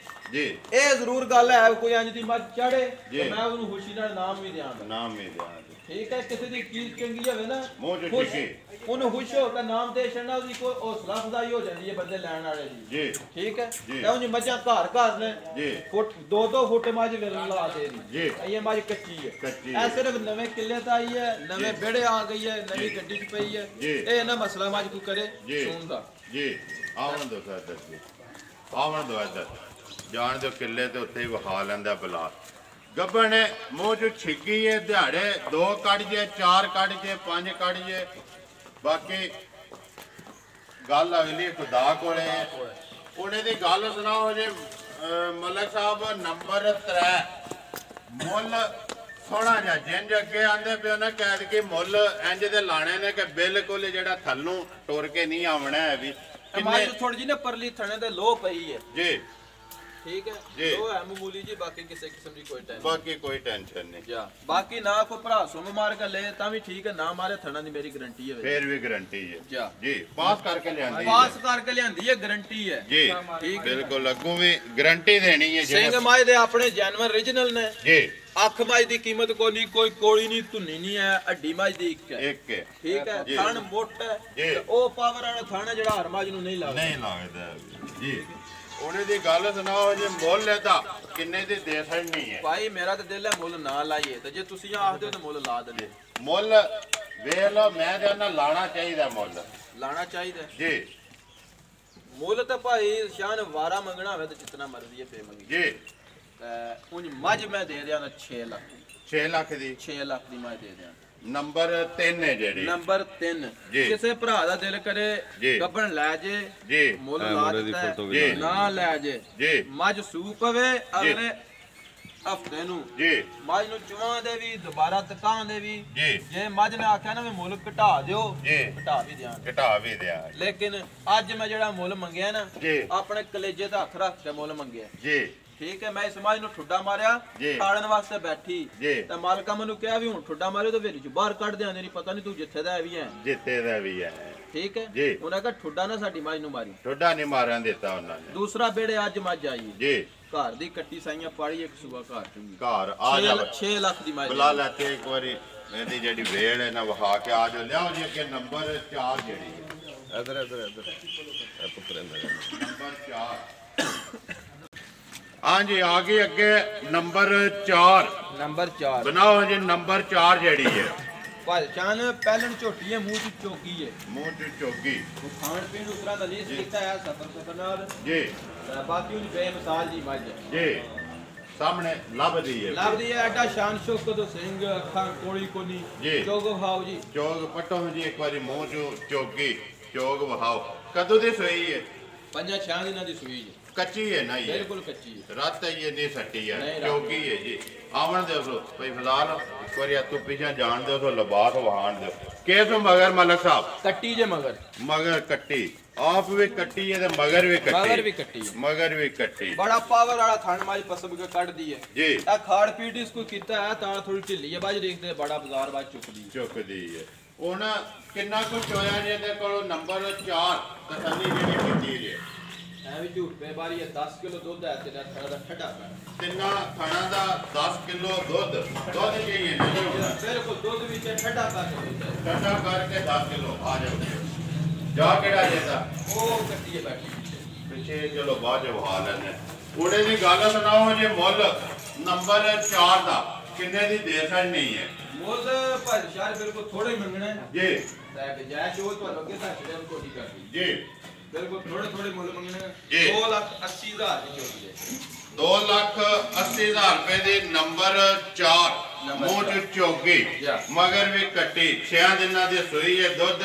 ਜੀ ਇਹ ਜ਼ਰੂਰ ਗੱਲ ਹੈ ਕੋਈ ਇੰਜ ਦੀ ਮੱਝ ਚੜੇ ਜੀ। ਤੇ ਮੈਂ ਉਹਨੂੰ ਖੁਸ਼ੀ ਨਾਲ ਨਾਮ ਵੀ ਦਿਆਂਗਾ ਨਾਮ ਹੀ ਦਿਆਂ ਠੀਕ ਹੈ ਕਿਸੇ ਦੀ ਚੀਜ਼ ਚੰਗੀ ਹੋਵੇ ਨਾ ਮੂੰਹ ਚ ਖੁਸ਼- ਟਿੱਕੀ। ਉਹਨੂੰ ਖੁਸ਼ ਹੋ ਕੇ ਨਾਮ ਦੇ ਛੱਡਣਾ ਉਹਦੀ ਕੋਈ ਹੌਸਲਾ ਅਫਜ਼ਾਈ ਹੋ ਜਾਂਦੀ ਹੈ ਬੰਦੇ ਲੈਣ ਵਾਲੇ ਦੀ ਜੀ ਠੀਕ ਹੈ ਜੀ। ਤੇ ਉਹ ਮੱਝਾਂ ਘਰ ਘਰ ਨੇ ਜੀ ਫੁੱਟ 2-2 ਫੁੱਟ ਮੱਝ ਲਾ ਦੇ ਜੀ। ਦੀ ਇਹ ਮੱਝ ਕੱਚੀ ਹੈ ਕੱਚੀ ਇਹ ਸਿਰਫ ਨਵੇਂ ਕਿੱਲੇ ਤਾਂ ਆਈ ਹੈ ਨਵੇਂ ਵਿਹੜੇ ਆ ਗਈ ਹੈ ਨਵੀਂ ਗੱਡੀ 'ਚ ਪਈ ਹੈ ਜੀ। ਇਹ ਨਾ ਮਸਲਾ ਮੱਝ ਕੋਈ ਕਰੇ ਜੀ ਸੂਣ ਦਾ ਜੀ ਆਵਣ ਦੋ ਸਰ ਜੀ ਆਵਣ ਦੋ ਇੱਧਰ ਜਾਣ ਦਿਓ ਕਿੱਲੇ ਤੇ ਉੱਤੇ ਹੀ ਵਹਾ ਲੈਂਦਾ ਬਲਾਲ ਗੱਬਣ ਨੇ ਮੂੰਹ ਚ ਛਿੱਗੀ ਹੈ ਦਿਹਾੜੇ 2 ਕੱਢ ਜੇ 4 ਕੱਢ ਜੇ 5 ਕੱਢ ਜੇ ਬਾਕੀ ਗੱਲ ਅਗਲੀ ਖੁਦਾ ਕੋਲੇ ਹੈ ਉਹਨੇ ਦੀ ਗੱਲ ਸੁਣਾਓ ਜੇ ਮਲਕ ਸਾਹਿਬ ਨੰਬਰ 3 ਮੁੱਲ ਸੋਹਣਾ ਜਿਹਾ ਜਿੰਜ ਅੱਗੇ ਆਂਦੇ ਪਿਓ ਨਾ ਕਹਿ ਕੇ ਮੁੱਲ ਇੰਜ ਦੇ ਲਾਣੇ ਨੇ ਕਿ ਬਿਲਕੁਲ ਜਿਹੜਾ ਥੱਲੋਂ ਟੁਰ ਕੇ ਨਹੀਂ ਆਉਣਾ ਹੈ ਵੀ ਮੱਝ ਥੋੜੀ ਜਿਹੀ ਨਾ ਪਰਲੀ ਥਣੇ ਤੇ ਲੋ ਪਈ ਹੈ ਜੀ ਠੀਕ ਹੈ ਜੀ। ਉਹ ਹੈ ਮਾਮੂਲੀ ਜੀ ਬਾਕੀ ਕਿਸੇ ਕਿਸਮ ਦੀ ਕੋਈ ਟੈਨਸ਼ਨ ਬਾਕੀ ਕੋਈ ਟੈਨਸ਼ਨ ਨਹੀਂ ਜਾ ਬਾਕੀ ਨਾ ਕੋਈ ਭਰਾ ਸੁਮ ਮਾਰ ਕੇ ਲੈ ਤਾਂ ਵੀ ਠੀਕ ਹੈ ਨਾ ਮਾਰੇ ਥਣਾ ਦੀ ਮੇਰੀ ਗਾਰੰਟੀ ਹੈ ਫੇਰ ਵੀ ਗਾਰੰਟੀ ਹੈ ਜਾ ਜੀ ਪਾਸ ਕਰਕੇ ਲਿਆਂਦੀ ਪਾਸ ਕਰਕੇ ਲਿਆਂਦੀ ਹੈ ਗਾਰੰਟੀ ਹੈ ਜੀ ਠੀਕ ਹੈ ਬਿਲਕੁਲ ਅੱਗੋਂ ਵੀ ਗਾਰੰਟੀ ਦੇਣੀ ਹੈ ਸਿੰਘ ਮਾਝ ਦੇ ਆਪਣੇ ਜਾਨਵਰ origignal ਨੇ ਜੀ ਅੱਖ ਮਾਝ ਦੀ ਕੀਮਤ ਕੋਈ ਨਹੀਂ ਕੋਈ ਕੋਲੀ ਨਹੀਂ ਧੁੰਨੀ ਨਹੀਂ ਹੈ ਹੱਡੀ ਮਾਝ ਦੀ ਇੱਕ ਹੈ ਇੱਕ ਹੈ ਠੀਕ ਹੈ ਜੀ। ਥਣ ਮੋਟਾ ਹੈ ਜੀ। ਤੇ ਉਹ ਪਾਵਰ ਵਾਲਾ ਥਣ ਹੈ ਜਿਹੜਾ ਹਰ ਮਾਝ ਨੂੰ ਨਹੀਂ ਲੱਗਦਾ ਨਹੀਂ ਲੱਗਦਾ ਜੀ ਉਹਨੇ ਦੀ ਗੱਲ ਸੁਣਾਓ ਜੇ ਮੁੱਲ ਇਹਦਾ ਕਿੰਨੇ ਦੀ ਦੇ ਸਕਣੀ ਹੈ ਭਾਈ ਮੇਰਾ ਤਾਂ ਦਿਲ ਹੈ ਮੁੱਲ ਨਾ ਲਾਈਏ ਤੇ ਜੇ ਤੁਸੀਂ ਆਖਦੇ ਹੋ ਤਾਂ ਮੁੱਲ ਲਾ ਦਿੰਦੇ ਮੁੱਲ ਵੇਖ ਲਓ ਮੈਂ ਜਾਨਾ ਲਾਣਾ ਚਾਹੀਦਾ ਮੁੱਲ ਲਾਣਾ ਚਾਹੀਦਾ ਜੀ ਮੁੱਲ ਤਾਂ ਭਾਈ ਸ਼ਾਨ ਵਾਰਾ ਮੰਗਣਾ ਹੋਵੇ ਤਾਂ ਜਿੰਨਾ ਮਰਜ਼ੀ ਹੈ ਫੇ ਮੰਗੀ ਜੀ ਤੇ ਉਂਝ ਮੱਝ ਮੈਂ ਦੇ ਦਿਆਂ 6 ਲੱਖ 6 ਲੱਖ ਦੀ 6 ਲੱਖ ਦੀ ਮੱਝ ਦੇ ਦਿਆਂ ਨੰਬਰ 3 ਹੈ ਜਿਹੜੀ ਨੰਬਰ 3 ਜੀ। ਕਿਸੇ ਭਰਾ ਦਾ ਦਿਲ ਕਰੇ ਜੀ। ਗੱਬਣ ਲੈ ਜੇ ਜੀ ਮੁੱਲ ਲਾ ਦਿੱਤਾ ਹੈ, ਜੀ। ਨਾ ਲੈ ਜੇ ਜੀ ਮੱਝ ਸੂ ਪਵੇ ਅਗਲੇ ਹਫਤੇ ਨੂੰ ਜੀ ਮੱਝ ਨੂੰ ਚੁਆਂ ਦੇ ਵੀ ਦੁਬਾਰਾ ਤਕਾਂ ਦੇ ਵੀ ਜੀ ਜੇ ਮੱਝ ਨੇ ਆਖਿਆ ਨਾ ਵੀ ਮੁੱਲ ਘਟਾ ਦਿਓ ਜੀ। ਘਟਾ ਵੀ ਦਿਆਂਗੇ ਘਟਾ ਵੀ ਦਿਆ ਲੇਕਿਨ ਅੱਜ ਮੈਂ ਜਿਹੜਾ ਮੁੱਲ ਮੰਗਿਆ ਨਾ ਜੀ। ਆਪਣੇ ਕਲੇਜੇ ਦਾ ਹੱਥ ਰੱਖ ਕੇ ਮੁੱਲ ਮੰਗਿਆ ਜੀ ਠੀਕ ਹੈ ਮੈਂ ਇਸ ਮੱਝ ਨੂੰ ਠੁੱਡਾ ਮਾਰਿਆ ਜੀ। ਖਾੜਨ ਵਾਸਤੇ ਬੈਠੀ ਜੀ। ਤੇ ਮਾਲਕਾਂ ਮੈਨੂੰ ਕਿਹਾ ਵੀ ਹੁਣ ਠੁੱਡਾ ਮਾਰਿਓ ਤੇ ਵੇਲੀ ਚ ਬਾਹਰ ਕੱਢ ਦਿਆਂ ਨਹੀਂ ਪਤਾ ਨਹੀਂ ਤੂੰ ਜਿੱਥੇ ਦਾ ਹੈ ਵੀ ਹੈ ਜਿੱਤੇ ਦਾ ਵੀ ਹੈ ਠੀਕ ਹੈ ਜੀ। ਉਹਨਾਂ ਕਹਾ ਠੁੱਡਾ ਨਾ ਸਾਡੀ ਮੱਝ ਨੂੰ ਮਾਰੀ ਠੋਡਾ ਨਹੀਂ ਮਾਰਨ ਦਿੱਤਾ ਉਹਨਾਂ ਨੇ ਦੂਸਰਾ ਬੇੜੇ ਅੱਜ ਮੱਝ ਆਈ ਹੈ। ਜੀ ਘਰ ਦੀ ਕੱਟੀ ਸਾਈਆਂ ਪਾੜੀ ਇੱਕ ਸੂਆ ਘਰ ਚੁੰਗੀ ਘਰ ਆ ਜਾ 6 ਲੱਖ ਦੀ ਮੱਝ ਬੁਲਾ ਲੈ ਕੇ ਇੱਕ ਵਾਰੀ ਇਹਦੀ ਜਿਹੜੀ ਵੇੜ ਹੈ ਨਾ ਵਹਾ ਕੇ ਆ ਜਾ ਲਿਆਓ ਜੀ ਅੱਗੇ ਨੰਬਰ 4 ਜਿਹੜੀ ਹੈ ਇਧਰ ਇਹ ਪੁੱਤਰ ਅੰਦਰ ਨੰਬਰ 4 ਹਾਂਜੀ ਆ ਗਈ ਅੱਗੇ ਨੰਬਰ 4 ਨੰਬਰ 4 ਬਣਾਓ ਜੀ ਨੰਬਰ 4 ਜਿਹੜੀ ਹੈ ਭਾਲਚਾਨ ਪਹਿਲਣ ਝੋਟੀ ਹੈ ਮੂੰਹ ਚ ਚੋਕੀ ਹੈ ਮੂੰਹ ਚ ਚੋਗੀ ਉਹ ਖਾਣ ਪੀਣ ਉਸ ਤਰ੍ਹਾਂ ਦਾ ਲੀਸ ਕੀਤਾ ਹੈ ਸਫਰ ਨਾਲ ਜੀ ਤੇ ਬਾਕੀ ਉਹ ਬੇਮਿਸਾਲ ਜੀ ਮੱਝ ਹੈ। ਜੀ ਸਾਹਮਣੇ ਲੱਭਦੀ ਹੈ ਲੱਭਦੀ ਹੈ ਐਡਾ ਸ਼ਾਨ ਸ਼ੌਕਤ ਸਿੰਘ ਅੱਖਾਂ ਕੋਲੀ ਕੋਨੀ ਜੀ। ਚੋਗ ਖਾਓ ਜੀ ਚੋਗ ਪਟੋ ਜੀ ਇੱਕ ਵਾਰੀ ਮੂੰਹ ਚੋਂ ਚੋਗੀ ਚੋਗ ਵਹਾਓ ਕਦੋਂ ਦੀ ਸੋਈ ਹੈ 5-6 ਦਿਨਾਂ ਦੀ ਸੂਈ ਜੀ ਕੱਚੀ ਹੈ ਨਾ ਇਹ ਬਿਲਕੁਲ ਕੱਚੀ ਹੈ ਰਾਤ ਇਹ ਨਹੀਂ ਸੱਟੀ ਹੈ ਨਹੀਂ, ਰਾਤ ਚੋਗੀ ਹੈ ਜੀ ਆਵਣ ਦੇ ਸੋ ਭਈ ਫਜ਼ਾਲ ਇੱਕ ਵਾਰੀ ਤੂੰ ਪਿੱਛੇ ਜਾਣ ਦਿਓ ਸੋ ਲਬਾਸ ਵਹਾਣ ਦਿਓ ਕਿਸ ਮਗਰ ਮਲਕ ਸਾਹਿਬ ਕੱਟੀ ਜੇ ਮਗਰ ਮਗਰ ਕੱਟੀ ਆਪ ਵੀ ਕੱਟੀ ਹੈ ਤੇ ਮਗਰ ਵੀ ਕੱਟੀ ਮਗਰ ਵੀ ਕੱਟੀ ਹੈ। ਮਗਰ ਵੀ ਕੱਟੀ ਬੜਾ ਪਾਵਰ ਵਾਲਾ ਥਣ ਮਾਜ ਪਸਮ ਕੇ ਕੱਢਦੀ ਹੈ ਜੀ ਇਹ ਖਾੜ ਪੀਟ ਇਸ ਕੋ ਕੀਤਾ ਹੈ ਤਾਂ ਥੋੜੀ ਢਿੱਲੀ ਹੈ ਬਾਜ ਦੇਖਦੇ ਬੜਾ ਬਾਜ਼ਾਰ ਬਾਜ ਚੁੱਕਦੀ ਹੈ ਚੁੱਕਦੀ ਹੈ ਉਹਨਾਂ ਕਿੰਨਾ ਕੁ ਚੋਇਆ ਜੀ ਇਹਦੇ ਕੋਲ ਨੰਬਰ 4 ਤਸੱਲੀ ਜਿਹੜੀ ਕੀਤੀ ਜੀ ਐ ਵੀ ਝੂਠ ਪੇ ਬਾਰੀ ਹੈ 10 ਕਿਲੋ ਦੁੱਧ ਹੈ ਤੇ ਥੜਾ ਦਾ ਠੱਡਾ ਪੈ ਤਿੰਨਾਂ ਖਾਣਾ ਦਾ 10 ਕਿਲੋ ਦੁੱਧ ਚਾਹੀਏ ਨਹੀਂ ਹੋਣਾ ਬਿਲਕੁਲ ਦੁੱਧ ਵਿੱਚ ਠੱਡਾ ਪਾ ਕੇ ਦਿੰਦਾ ਹੈ। ਠੰਡਾ ਕਰਕੇ 10 ਕਿਲੋ ਆ ਜਾਓ ਜਾ ਕਿਹੜਾ ਜੇਦਾ ਉਹ ਕੱਟੀ ਹੈ ਬੈਠੀ ਪਿੱਛੇ ਚਲੋ ਬਾਅਦ ਚ ਵਹਾ ਲੈਣੇ ਉਹਦੇ ਦੀ ਗੱਲ ਸੁਣਾਓ ਜੇ ਮੁੱਲ ਨੰਬਰ 4 ਦਾ ਕਿੰਨੇ ਦੀ ਦੇ ਨਹੀਂ ਹੈ ਮੁੱਲ ਭਾਈ ਸ਼ਾਰ ਬਿਲਕੁਲ ਥੋੜੇ ਮੰਗਣਾ ਹੈ ਜੀ ਲੈ ਕੇ ਜਾਇ ਸ਼ੋਅ ਤੁਹਾਨੂੰ ਅੱਗੇ ਤਾਂ ਛੜਿਆ ਕੋਟੀ ਕਰਦੀ ਜੀ ਬਿਲਕੁਲ ਥੋੜੇ ਮੁੱਲ ਮੰਗਣੇ ਜੀ। 2,80,000 ਦੀ ਚੋਦੀ ਹੈ 2,80,000 ਰੁਪਏ ਦੀ ਨੰਬਰ 4 ਮੂੰਹ ਚ ਚੋਗੀ Yeah. ਮਗਰ ਵੀ ਕੱਟੀ 6 ਦਿਨਾਂ ਦੀ ਸੂਈ ਹੈ ਦੁੱਧ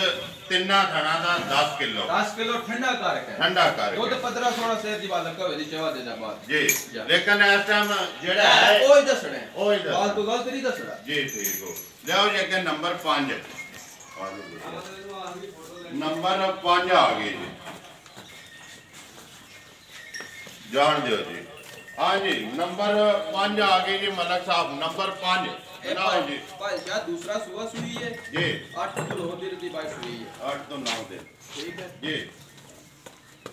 ਤਿੰਨਾਂ ਥਣਾ ਦਾ 10 ਕਿਲੋ 10 ਕਿਲੋ ਠੰਡਾ ਕਰਕੇ ਠੰਡਾ ਦੁੱਧ ਕਰਕੇ 15 16 ਸੇਰ ਦੀ ਬਾਤ ਕਵੇ ਦੀ ਚਵਾ ਦੇ ਦਾ ਬਾਤ ਜੀ Yeah. ਲੇਕਿਨ ਇਸ ਟਾਈਮ ਜਿਹੜਾ ਹੈ ਉਹ ਹੀ ਦੱਸਣਾ ਹੈ। ਉਹ ਹੀ ਦੱਸਣਾ। ਬਾਤ ਤੋਂ ਗਲਤ ਨਹੀਂ ਦੱਸਣਾ ਜੀ ਠੀਕ ਹੋ ਲਿਆਓ ਜੀ ਅੱਗੇ ਨੰਬਰ 5 ਨੰਬਰ 5 ਆ ਗਈ ਜੀ ਜਾਣ ਦਿਓ ਜੀ ਹਾਂ ਜੀ ਨੰਬਰ 5 ਆ ਗਈ ਜੀ ਮਲਕ ਸਾਹਿਬ ਨੰਬਰ 5 ਬਣਾਓ ਜੀ ਭਾਈ ਸ਼ਾਹ ਦੂਸਰਾ ਸੂਆ ਸੂਈ ਹੈ ਜੀ 8 ਕਿਲੋ ਦੀ ਦੀ ਬਾਈ ਸੂਈ ਹੈ 8 ਤੋਂ 9 ਦੇ ਠੀਕ ਹੈ ਜੀ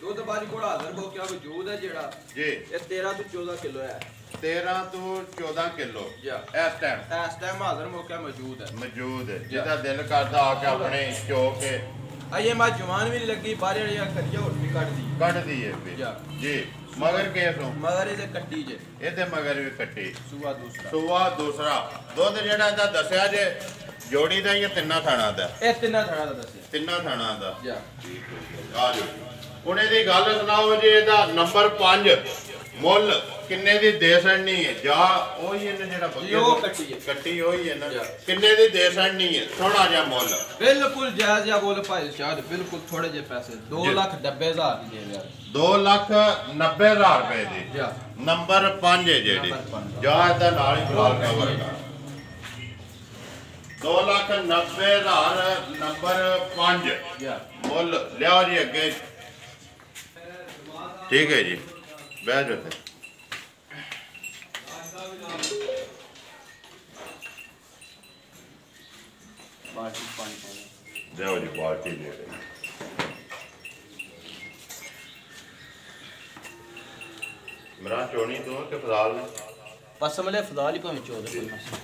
ਦੁੱਧ ਬਾਰੀ ਕੋਲ ਹਾਜ਼ਰ ਹੋ ਕੇ ਵਜੂਦ ਹੈ ਜਿਹੜਾ ਜੀ ਇਹ 13 ਤੋਂ 14 ਕਿਲੋ ਹੈ 13 ਤੋਂ 14 ਕਿਲੋ Yeah. ਇਸ ਟਾਈਮ ਇਸ ਟਾਈਮ ਹਾਜ਼ਰ ਮੌਕਾ ਮੌਜੂਦ ਹੈ ਮੌਜੂਦ ਹੈ ਜਿਹਦਾ ਦਿਲ ਕਰਦਾ ਆ ਕੇ ਆਪਣੇ ਚੋ ਕੇ ਆਈਏ ਮਾ ਜਵਾਨ ਵੀ ਨਹੀਂ ਲੱਗੀ ਬਾਹਰ ਵਾਲੀ ਕਰੀਆ ਹੋਰ ਵੀ ਕੱਢਦੀ ਕੱਢਦੀ ਹੈ ਫਿਰ Yeah. ਜੀ ਮਗਰ ਕਿਸ ਨੂੰ ਮਗਰ ਇਹਦੇ ਕੱਟੀ ਜੇ ਇਹਦੇ ਮਗਰ ਵੀ ਕੱਟੀ ਸੂਆ ਦੂਸਰਾ ਸੂਆ ਦੂਸਰਾ ਦੁੱਧ ਜਿਹੜਾ ਇਹਦਾ ਦੱਸਿਆ ਜੇ ਜੋੜੀ ਦਾ ਜਾਂ ਤਿੰਨਾਂ ਥਾਣਾ ਦਾ ਇਹ ਤਿੰਨਾਂ ਥਾਣਾ ਦਾ ਦੱਸਿਆ ਤਿੰਨਾਂ ਥਾਣਾ ਦਾ ਜਾ ਠੀਕ ਹੈ ਆ ਜਾਓ ਹੁਣ ਇਹਦੀ ਗੱਲ ਸੁਣਾਓ ਜੀ ਇਹਦਾ ਨੰਬਰ 5 ਮੁੱਲ ਕਿੰਨੇ ਦੀ ਦੇ ਸੜਨੀ ਹੈ ਜਾਂ ਉਹੀ ਇਹਨੇ ਜਿਹੜਾ ਜੀ ਉਹ ਕੱਟੀ ਹੈ ਕੱਟੀ ਉਹੀ ਹੈ ਨਾ Yeah. ਕਿੰਨੇ ਦੀ ਦੇ ਸੜਨੀ ਹੈ ਥੋੜਾ ਜਿਹਾ ਮੁੱਲ ਬਿਲਕੁਲ ਜਾਇਜ਼ ਜਾਂ ਬੋਲ ਭਾਈ ਸ਼ਾਹ ਬਿਲਕੁਲ ਥੋੜੇ ਜਿਹੇ ਪੈਸੇ 2,90,000 ਦੀ ਦੇ ਯਾਰ 2,90,000 ਰੁਪਏ ਦੀ ਜਾ ਨੰਬਰ 5 ਹੈ ਜਿਹੜੀ ਨੰਬਰ ਪੰਜ। ਜਾਂ ਇਹਦਾ ਨਾਲ ਹੀ ਬਲਾਲ ਕਵਰ ਕਰ 2,90,000 ਨੰਬਰ 5 ਜਾ ਮੁੱਲ ਲਿਆਓ ਜੀ ਅੱਗੇ ਠੀਕ ਹੈ ਜੀ ਬਹਿ ਜਾਓ ਤੇ ਬਾਕੀ ਪਾਣੀ ਲਿਆਓ ਜੀ ਬਾਲਟੀ ਦੇ ਦੇ ਮੇਰਾ ਚੋਣੀ ਤੋਂ ਕਿ ਫਜ਼ਾਲ ਨੇ ਪਸਮਲੇ ਫਜ਼ਾਲ ਹੀ ਭਾਵੇਂ ਚੋਦ ਕੋਈ ਮਸਲਾ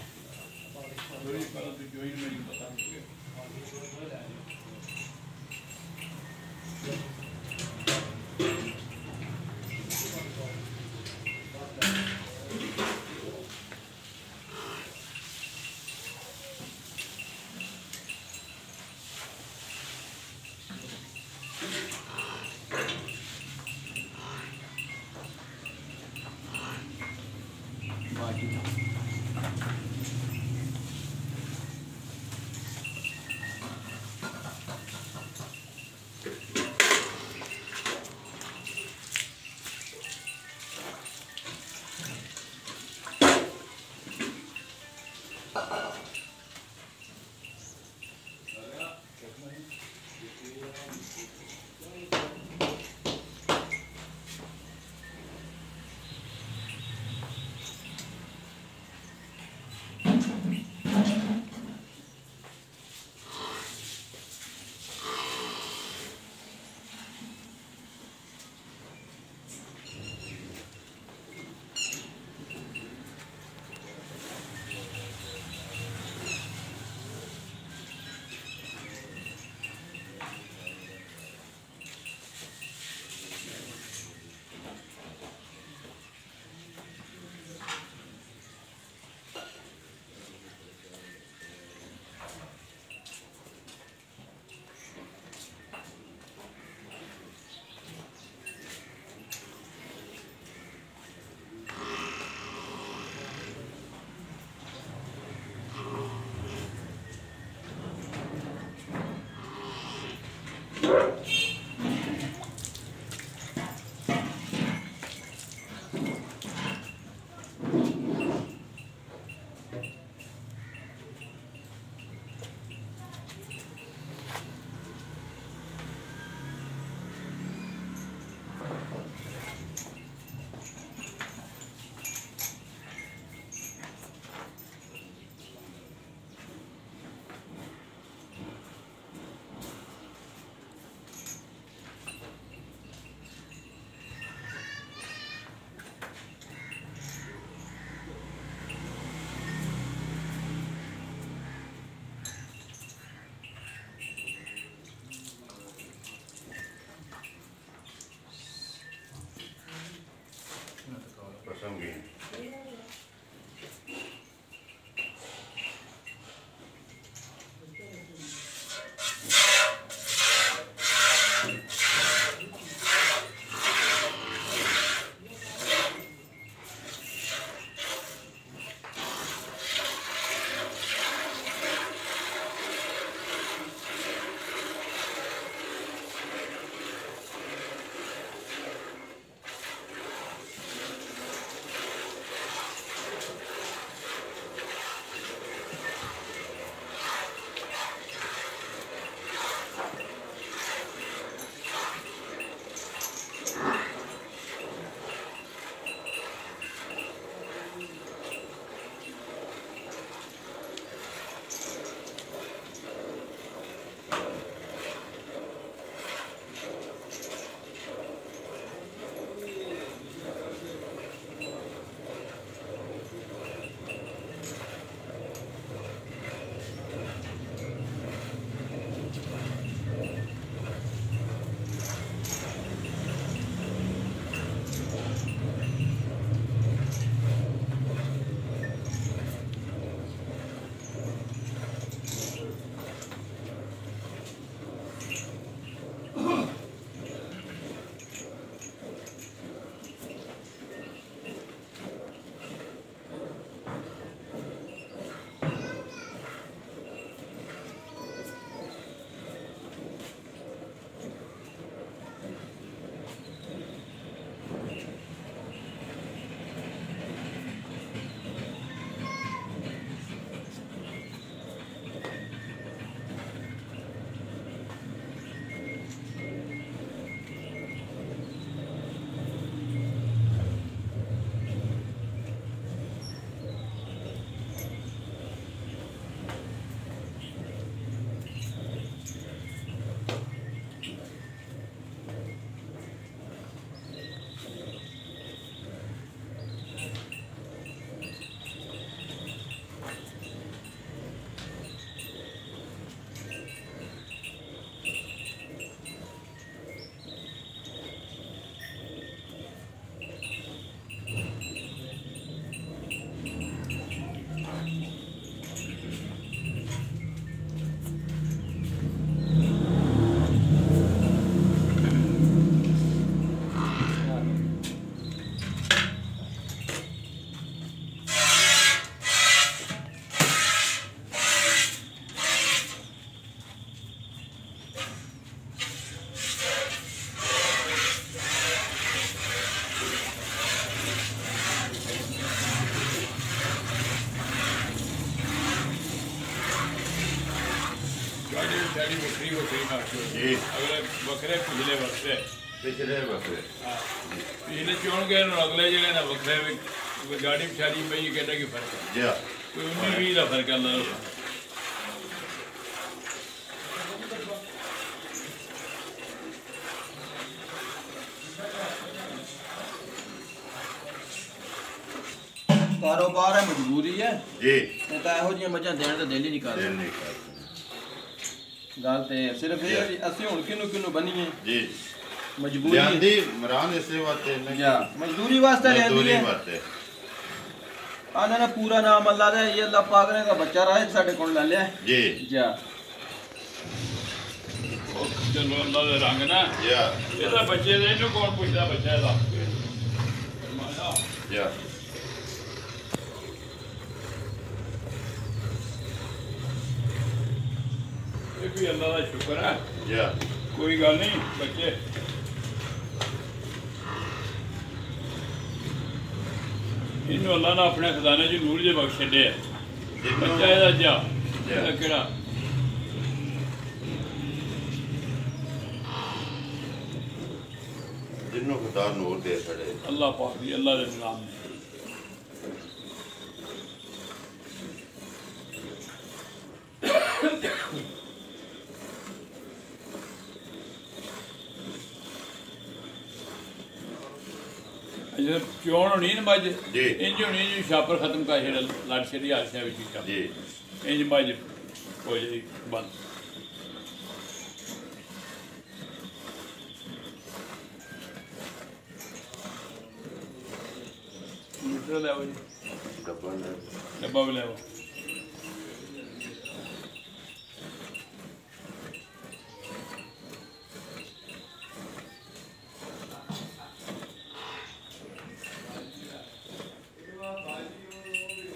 दूंगी। साड़ी बकरी बकरी नाचो जी अगले बकरे पिछले बकरे हाँ पिछले चोण गए अगले जगह ना बकरे गाड़ी पिछाड़ी में ये कहता कि फर्क है जी कोई 19-20 का फर्क है कारोबार है मजबूरी है जी नहीं तो ਇਹੋ ਜਿਹੀਆਂ ਮੱਝਾਂ ਦੇਣ ਦਾ ਦਿਲ ਹੀ ਨਹੀਂ ਕਰਦਾ दिल नहीं करता ਗੱਲ ਤੇ ਸਿਰਫ ਇਹ ਵੀ ਅਸੀਂ ਹੁਣ ਕਿਨੂੰ ਕਿਨੂੰ ਬਣੀਏ जी ਮਜਬੂਰੀ ਹੈ लियांदी मरान इसे वास्ते नहीं ਜਾਂ ਮਜ਼ਦੂਰੀ ਵਾਸਤੇ ਲੈਂਦੀ मजदूरी ਹੈ वास्ते ਆਨਾ ਨਾ ਪੂਰਾ ਨਾਮ ਅੱਲਾ ਦਾ ਇਹ ਅੱਲਾ ਪਾਕ ਨੇ ਦਾ ਬੱਚਾ ਰਾਹ ਸਾਡੇ ਕੋਲ ਲੈ ਲਿਆ जी ਜਾ चलो अल्लाह दे रंग ना या ਇਹਦਾ ਬੱਚੇ ਦੇ ਇਹਨੂੰ ਕੌਣ ਪੁੱਛਦਾ ਬੱਚਾ ਇਹਦਾ या ਇਹ ਵੀ ਅੱਲਾਹ ਦਾ ਸ਼ੁਕਰ ਹੈ या ਕੋਈ ਗੱਲ ਨਹੀਂ ਬੱਚੇ ਇਹਨੂੰ ਅੱਲਾਹ ਨੇ ਆਪਣੇ ਖਜ਼ਾਨੇ 'ਚ ਨੂਰ ਜੇ ਬਖਸ਼ ਛੱਡਿਆ ਬੱਚਾ ਇਹਦਾ ਜਾ ਇਹਦਾ ਕਿਹੜਾ जिन्हों खुदा नूर दे छड़े अल्लाह पाक भी अल्लाह के नाम ने चोण होनी ना मज जी। इंज होनी जी छापर खत्म कर छड़ा लड़ छड़ी हादसा भी ठीक जी इंज मज हो जाए बंद इधर ले आओ जी डब्बा भी ले आओ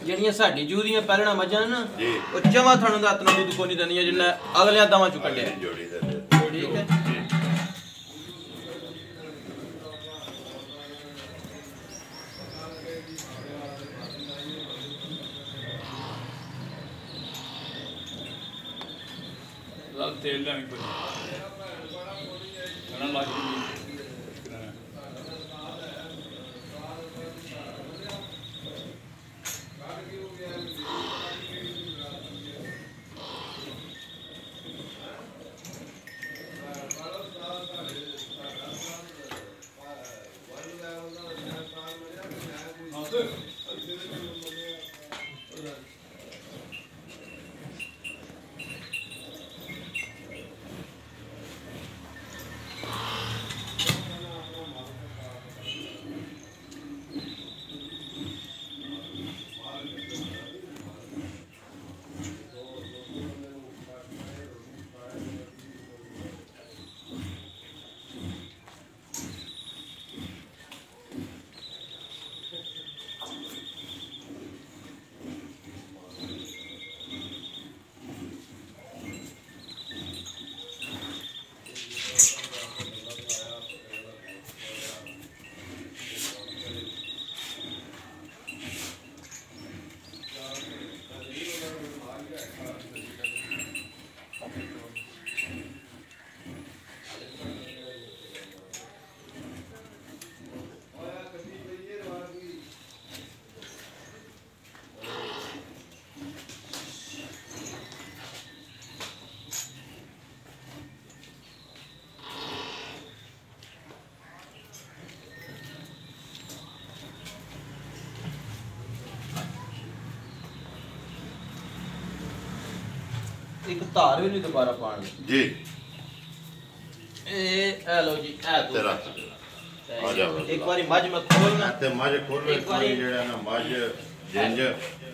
ਜਿਹੜੀਆਂ ਸਾਡੀ ਜੂ ਦੀਆਂ ਪਹਿਲਣਾ ਮੱਝਾਂ ਨਾ ਜੀ। ਉਹ ਜਮਾ ਥਣ ਦਾ ਤਨਾ ਦੁੱਧ ਕੋਈ ਨਹੀਂ ਦੰਦੀਆਂ ਜਿੰਨਾ ਅਗਲਿਆਂ ਦਵਾਂ ਚੋਂ ਕੱਢਿਆ ਜੋੜੀ ਦੇ ਦੇ। ਠੀਕ ਹੈ लाल तेल लेंगे कुछ खाना लाग ਇੱਕ ਧਾਰ ਵੀ ਨਹੀਂ ਦੁਬਾਰਾ ਪਾਣੀ ਜੀ ਇਹ ਲਓ ਜੀ ਇਹ ਦੋ ਤੇਰਾ ਆ ਜਾ ਇੱਕ ਵਾਰੀ ਮੱਝ ਮੈਂ ਖੋਲਣਾ ਤੇ ਮੱਝ ਖੋਲੋ ਇੱਕ ਵਾਰੀ ਜਿਹੜਾ ਨਾ ਮੱਝ ਜਿੰਜ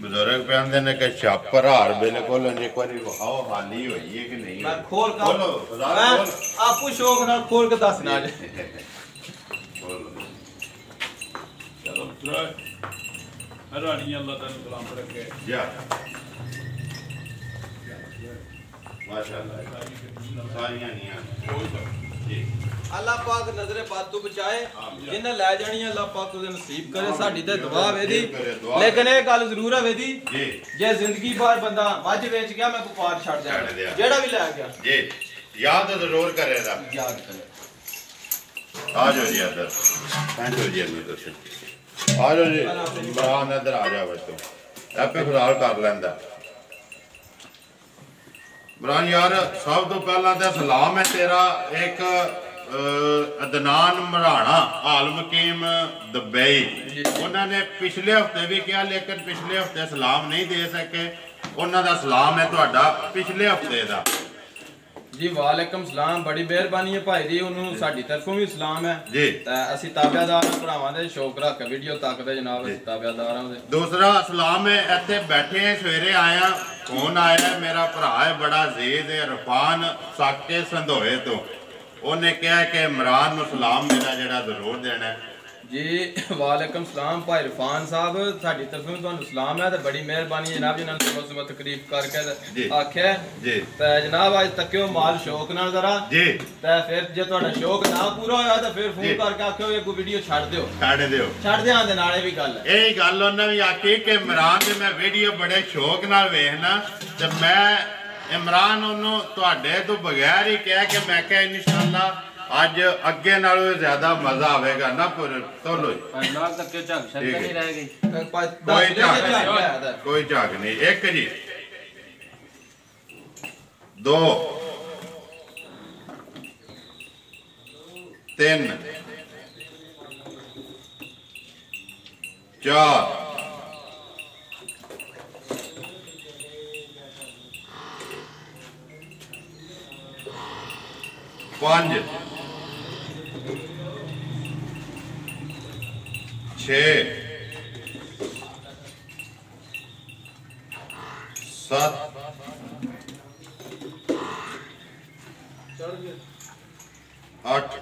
ਬਜ਼ੁਰਗ ਕਹਿੰਦੇ ਨੇ ਕਿ ਛਾਪਰ ਹਾਰ ਬਿਲਕੁਲ ਇੱਕ ਵਾਰੀ ਵਿਖਾਓ ਹਾਲੀ ਹੋਈ ਹੈ ਕਿ ਨਹੀਂ ਮੈਂ ਖੋਲ ਕੇ ਖੋਲੋ ਖੁਦਾ ਮੈਂ ਖੋਲ ਆਪੂ ਸ਼ੌਕ ਨਾਲ ਖੋਲ ਕੇ ਦੱਸਣਾ ਅੱਜ ਖੋਲੋ चलो पूरा रानी अल्लाह ताला सलाम रखे ਜਾ ਮਾਸ਼ਾਅੱਲਾ ਸਾਰੀਆਂ ਨੀਆਂ ਜੀ ਅੱਲਾਹ ਪਾਕ ਨਜ਼ਰੇ ਬਾਦ ਤੋਂ ਬਚਾਏ ਜਿੰਨੇ ਲੈ ਜਾਣੀ ਅੱਲਾਹ ਪਾਕ ਉਹਦੇ ਨਸੀਬ ਕਰੇ ਸਾਡੀ ਤੇ ਦੁਆ ਵੇਦੀ ਲੇਕਿਨ ਇਹ ਗੱਲ ਜ਼ਰੂਰ ਹੈ ਵੇਦੀ ਜੀ ਜੇ ਜ਼ਿੰਦਗੀ ਭਰ ਬੰਦਾ ਮੱਝ ਵੇਚ ਗਿਆ ਮੈਂ ਵਪਾਰ ਛੱਡ ਛੱਡ ਦਿਆ। ਜਾਣਾ ਜਿਹੜਾ ਵੀ ਲੈ ਗਿਆ ਜੀ ਯਾਦ ਜ਼ਰੂਰ ਕਰੇਗਾ ਯਾਦ ਕਰੇ ਆ ਜਾਓ ਜੀ ਅੰਦਰ ਬੈਠੋ ਜੀ ਅੰਦਰ ਤੁਸੀਂ ਆ ਜਾਓ ਜੀ ਇਮਰਾਨ ਇੱਧਰ ਆ ਜਾ ਬੱਚੋ ਆਪੇ ਖੁਦਾਲ ਕਰ ਲੈਂਦਾ ਇਮਰਾਨ ਯਾਰ ਸਭ ਤੋਂ ਪਹਿਲਾਂ ਤਾਂ ਸਲਾਮ ਹੈ ਤੇਰਾ ਇੱਕ ਅਦਨਾਨ ਮਰਾਣਾ ਆਲਮ ਕੀਮ ਦੁਬਈ ਉਹਨਾਂ ਨੇ ਪਿਛਲੇ ਹਫਤੇ ਵੀ ਕਿਹਾ ਲੇਕਿਨ ਪਿਛਲੇ ਹਫਤੇ ਸਲਾਮ ਨਹੀਂ ਦੇ ਸਕੇ ਉਹਨਾਂ ਦਾ ਸਲਾਮ ਹੈ ਤੁਹਾਡਾ ਪਿਛਲੇ ਹਫਤੇ ਦਾ ਜੀ ਵਾਲੇਕਮ ਸਲਾਮ ਬੜੀ ਮਿਹਰਬਾਨੀ ਹੈ ਭਾਈ ਜੀ ਉਹਨੂੰ ਸਾਡੀ ਤਰਫੋਂ ਵੀ ਸਲਾਮ ਹੈ ਜੀ ਤਾਂ ਅਸੀਂ ਤਾਬਿਆਦਾਰ ਭਰਾਵਾਂ ਦੇ ਸ਼ੌਕ ਰੱਖ ਕੇ ਵੀਡੀਓ ਤੱਕਦੇ ਜਨਾਬ ਅਸੀਂ ਤਾਬਿਆਦਾਰਾਂ ਦੇ ਦੂਸਰਾ ਸਲਾਮ ਹੈ ਇੱਥੇ ਬੈਠੇ ਹਾਂ, ਸਵੇਰੇ ਆਇਆ ਫੋਨ ਆਇਆ ਮੇਰਾ ਭਰਾ ਹੈ ਬੜਾ ਜ਼ੇਦ ਹੈ ਰਫਾਨ ਸਾਕੇ ਸੰਧੋਏ ਤੋਂ ਉਹਨੇ ਕਿਹਾ ਕਿ ਇਮਰਾਨ ਨੂੰ ਸਲਾਮ ਮੇਰਾ ਜਿਹੜਾ ਜ਼ਰੂਰ ਦੇਣਾ ਹੈ। ਜੀ ਵਾਲੇਕਮ ਸਲਾਮ ਭਾਈ ਇਰਫਾਨ ਸਾਹਿਬ ਸਾਡੀ ਤਰਫੋਂ ਤੁਹਾਨੂੰ ਸਲਾਮ ਹੈ ਤੇ ਬੜੀ ਮਿਹਰਬਾਨੀ ਜਨਾਬ ਜਿਨ੍ਹਾਂ ਨੇ ਤੁਹਾਨੂੰ ਸੁਬਹ ਤਕਰੀਬ ਕਰਕੇ ਜੀ। ਆਖਿਆ ਜੀ ਤੇ ਜਨਾਬ ਅੱਜ ਤੱਕਿਓ ਮਾਲ ਸ਼ੌਕ ਨਾਲ ਜ਼ਰਾ ਜੀ ਤੇ ਫਿਰ ਜੇ ਤੁਹਾਡਾ ਸ਼ੌਕ ਨਾ ਪੂਰਾ ਹੋਇਆ ਤਾਂ ਫਿਰ ਫੋਨ ਜੀ। ਕਰਕੇ ਆਖਿਓ ਇਹ ਕੋਈ ਵੀਡੀਓ ਛੱਡ ਦਿਓ ਛੱਡ ਦਿਓ ਛੱਡ ਦਿਆਂ ਦੇ ਨਾਲੇ ਵੀ ਗੱਲ ਹੈ ਇਹ ਗੱਲ ਉਹਨਾਂ ਵੀ ਆਖੀ ਕਿ ਇਮਰਾਨ ਦੇ ਮੈਂ ਵੀਡੀਓ ਬੜੇ ਸ਼ੌਕ ਨਾਲ ਵੇਖਣਾ ਤੇ ਮੈਂ ਇਮਰਾਨ ਉਹਨੂੰ ਤੁਹਾਡੇ ਤੋਂ ਬਗੈਰ ਹੀ ਕਿਹਾ ਕਿ ਮੈਂ ਕਿਹਾ ਇਨਸ਼ਾਅੱਲਾ ਅੱਜ ਅੱਗੇ ਨਾਲੋਂ ਜ਼ਿਆਦਾ ਮਜ਼ਾ ਆਵੇਗਾ ਨਾ ਪਰ ਤੋਲੋ ਜੀ ਨਾਲ ਤੱਕਿਓ ਝੱਗ ਛੱਡ ਠੀਕ ਹੈ। ਨਹੀਂ ਰਹਿ ਗਈ ਕੋਈ ਝਾਕ ਕੋਈ ਝਾਕ ਨਹੀਂ ਇੱਕ ਜੀ ਦੋ ਤਿੰਨ ਚਾਰ ਪੰਜ ਛੇ 7 8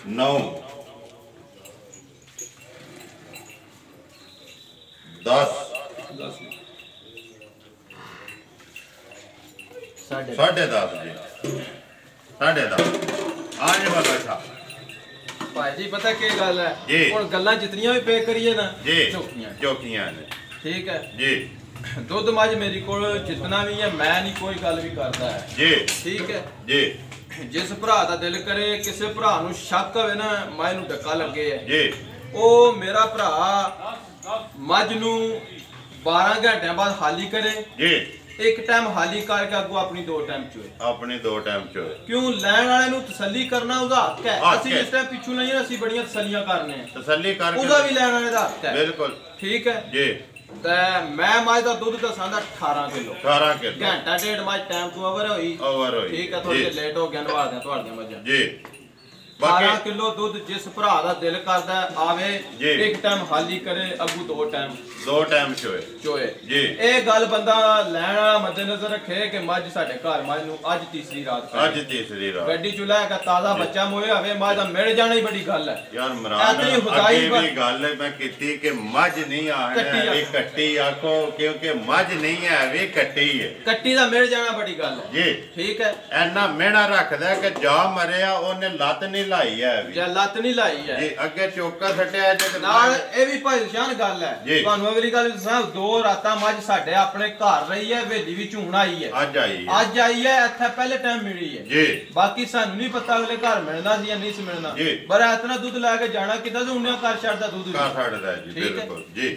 9 10 साढ़े 10:30 जी 10:30 आज बाबा साहब ਭਾਈ ਜੀ ਪਤਾ ਕੀ ਗੱਲ ਹੈ ਜੀ। ਹੁਣ ਗੱਲਾਂ ਜਿਤਨੀਆਂ ਵੀ ਪੇ ਕਰੀਏ ਨਾ जी ਝੋਕੀਆਂ चौकियां ने ਠੀਕ ਹੈ जी ਦੁੱਧ ਮੱਝ ਮੇਰੀ ਕੋਲ ਜਿਤਨਾ ਵੀ ਹੈ ਮੈਂ ਨਹੀਂ ਕੋਈ ਗੱਲ ਵੀ ਕਰਦਾ ਹੈ जी ਠੀਕ ਹੈ जी ਜਿਸ ਭਰਾ ਦਾ ਦਿਲ ਕਰੇ ਕਿਸੇ ਭਰਾ ਨੂੰ ਸ਼ੱਕ ਹੋਵੇ ਨਾ ਮੱਝ ਨੂੰ ਡੱਕਾ ਲੱਗੇ ਹੈ जी ਉਹ ਮੇਰਾ ਭਰਾ ਮੱਝ ਨੂੰ 12 ਘੰਟਿਆਂ ਬਾਅਦ ਹਾਲੀ ਕਰੇ जी ਇੱਕ ਟਾਈਮ ਹਾਲੀ ਕਰਕੇ ਅੱਗੋਂ ਆਪਣੀ 2 ਟਾਈਮ ਚੋਏ अपने 2 टाइम चो ਕਿਉਂ ਲੈਣ ਵਾਲੇ ਨੂੰ ਤਸੱਲੀ ਕਰਨਾ ਉਹਦਾ ਹੱਕ ਹੈ ਹੱਕ ਅਸੀਂ ਹੈ। ਇਸ ਟਾਈਮ ਪਿੱਛੂ ਨਹੀਂ ਹਾਂ, ਅਸੀਂ ਬੜੀਆਂ ਤਸੱਲੀਆਂ ਕਰਨੇ ਆ तसल्ली करके ਉਹਦਾ ਵੀ ਲੈਣ ਵਾਲੇ ਦਾ ਹੱਕ ਹੈ बिल्कुल ਠੀਕ ਹੈ जी ਤੇ ਮੈਂ ਮੱਝ ਦਾ ਦੁੱਧ ਦਸਾਂਦਾ 18 ਕਿਲੋ 18 के ਘੰਟਾ ਡੇਢ ਮੱਝ ਟਾਈਮ ਤੋਂ ਓਵਰ ਹੋਈ ओवर हुई ਠੀਕ ਹੈ ਥੋੜੀ ਜਿਹੀ ਲੇਟ ਹੋ ਗਿਆ ਨਵਾਲਦੇ ਆ ਤੁਹਾਡੀਆਂ ਮੱਝਾਂ जी 12 बाकी ਕਿਲੋ ਦੁੱਧ ਜਿਸ ਭਰਾ ਦਾ ਦਿਲ ਕਰਦਾ ਹੈ, ਆਵੇ ਜੀ। ਇੱਕ ਟਾਈਮ ਹਾਲੀ ਕਰੇ ਅੱਗੂ 2 ਟਾਈਮ 2 टाइम चोए ਚੋਏ जी ਇਹ ਗੱਲ ਬੰਦਾ ਲੈਣ ਵਾਲਾ ਮੱਦੇਨਜ਼ਰ ਰੱਖੇ ਕਿ ਮੱਝ ਸਾਡੇ ਘਰ ਮੱਝ ਨੂੰ ਅੱਜ ਤੀਸਰੀ ਰਾਤ ਪਈ। आज तीसरी रात ਗੱਡੀ ਚ ਲੈ ਕੇ ਤਾਜ਼ਾ ਬੱਚਾ ਮੋਏ ਹੋਵੇ ਮੱਝ ਦਾ ਮਿਲ ਜਾਣਾ ਹੀ ਬੜੀ ਗੱਲ ਹੈ यार मरान ऐसे ही खुदाई अगे पर- भी गल है मैं कीती कि मज नहीं कट्टी आना आखो। भी कट्टी आखो क्योंकि मज नहीं है भी कट्टी है ਕੱਟੀ ਦਾ ਮਿਲ ਜਾਣਾ ਬੜੀ ਗੱਲ ਹੈ जी ਠੀਕ ਹੈ ऐना मेहना रखदा कि जा मरिया ओने लत नहीं लाई है अभी ਜੇ ਲੱਤ ਨਹੀਂ ਲਾਈ ਹੈ जी अगे चौका सटिया जे ਨਾਲ ਇਹ ਵੀ ਭਾਈ ਸ਼ਾਨ ਗੱਲ ਹੈ ਜੀ। ਤੁਹਾਨੂੰ ਅਗਲੀ ਗੱਲ ਵੀ ਦੱਸਾਂ 2 ਰਾਤਾਂ ਮੱਝ ਸਾਡੇ ਆਪਣੇ ਘਰ ਰਹੀ ਹੈ ਹਵੇਲੀ ਵਿੱਚ ਹੁਣ ਆਈ ਹੈ आज आई है ਅੱਜ ਆਈ ਹੈ ਇੱਥੇ ਪਹਿਲੇ ਟਾਈਮ ਮਿਲੀ ਹੈ जी ਬਾਕੀ ਸਾਨੂੰ ਨਹੀਂ ਪਤਾ ਅਗਲੇ ਘਰ ਮਿਲਣਾ ਸੀ ਜਾਂ ਨਹੀਂ ਸੀ ਮਿਲਣਾ ਜੀ। ਪਰ ਇਤਨਾ ਦੁੱਧ ਲੈ ਕੇ ਜਾਣਾ ਕਿੱਦਾਂ ਤੇ ਉਹਨੇ ਘਰ ਛੱਡਦਾ ਦੁੱਧ का छड़दा है जी ठीक है। बिल्कुल जी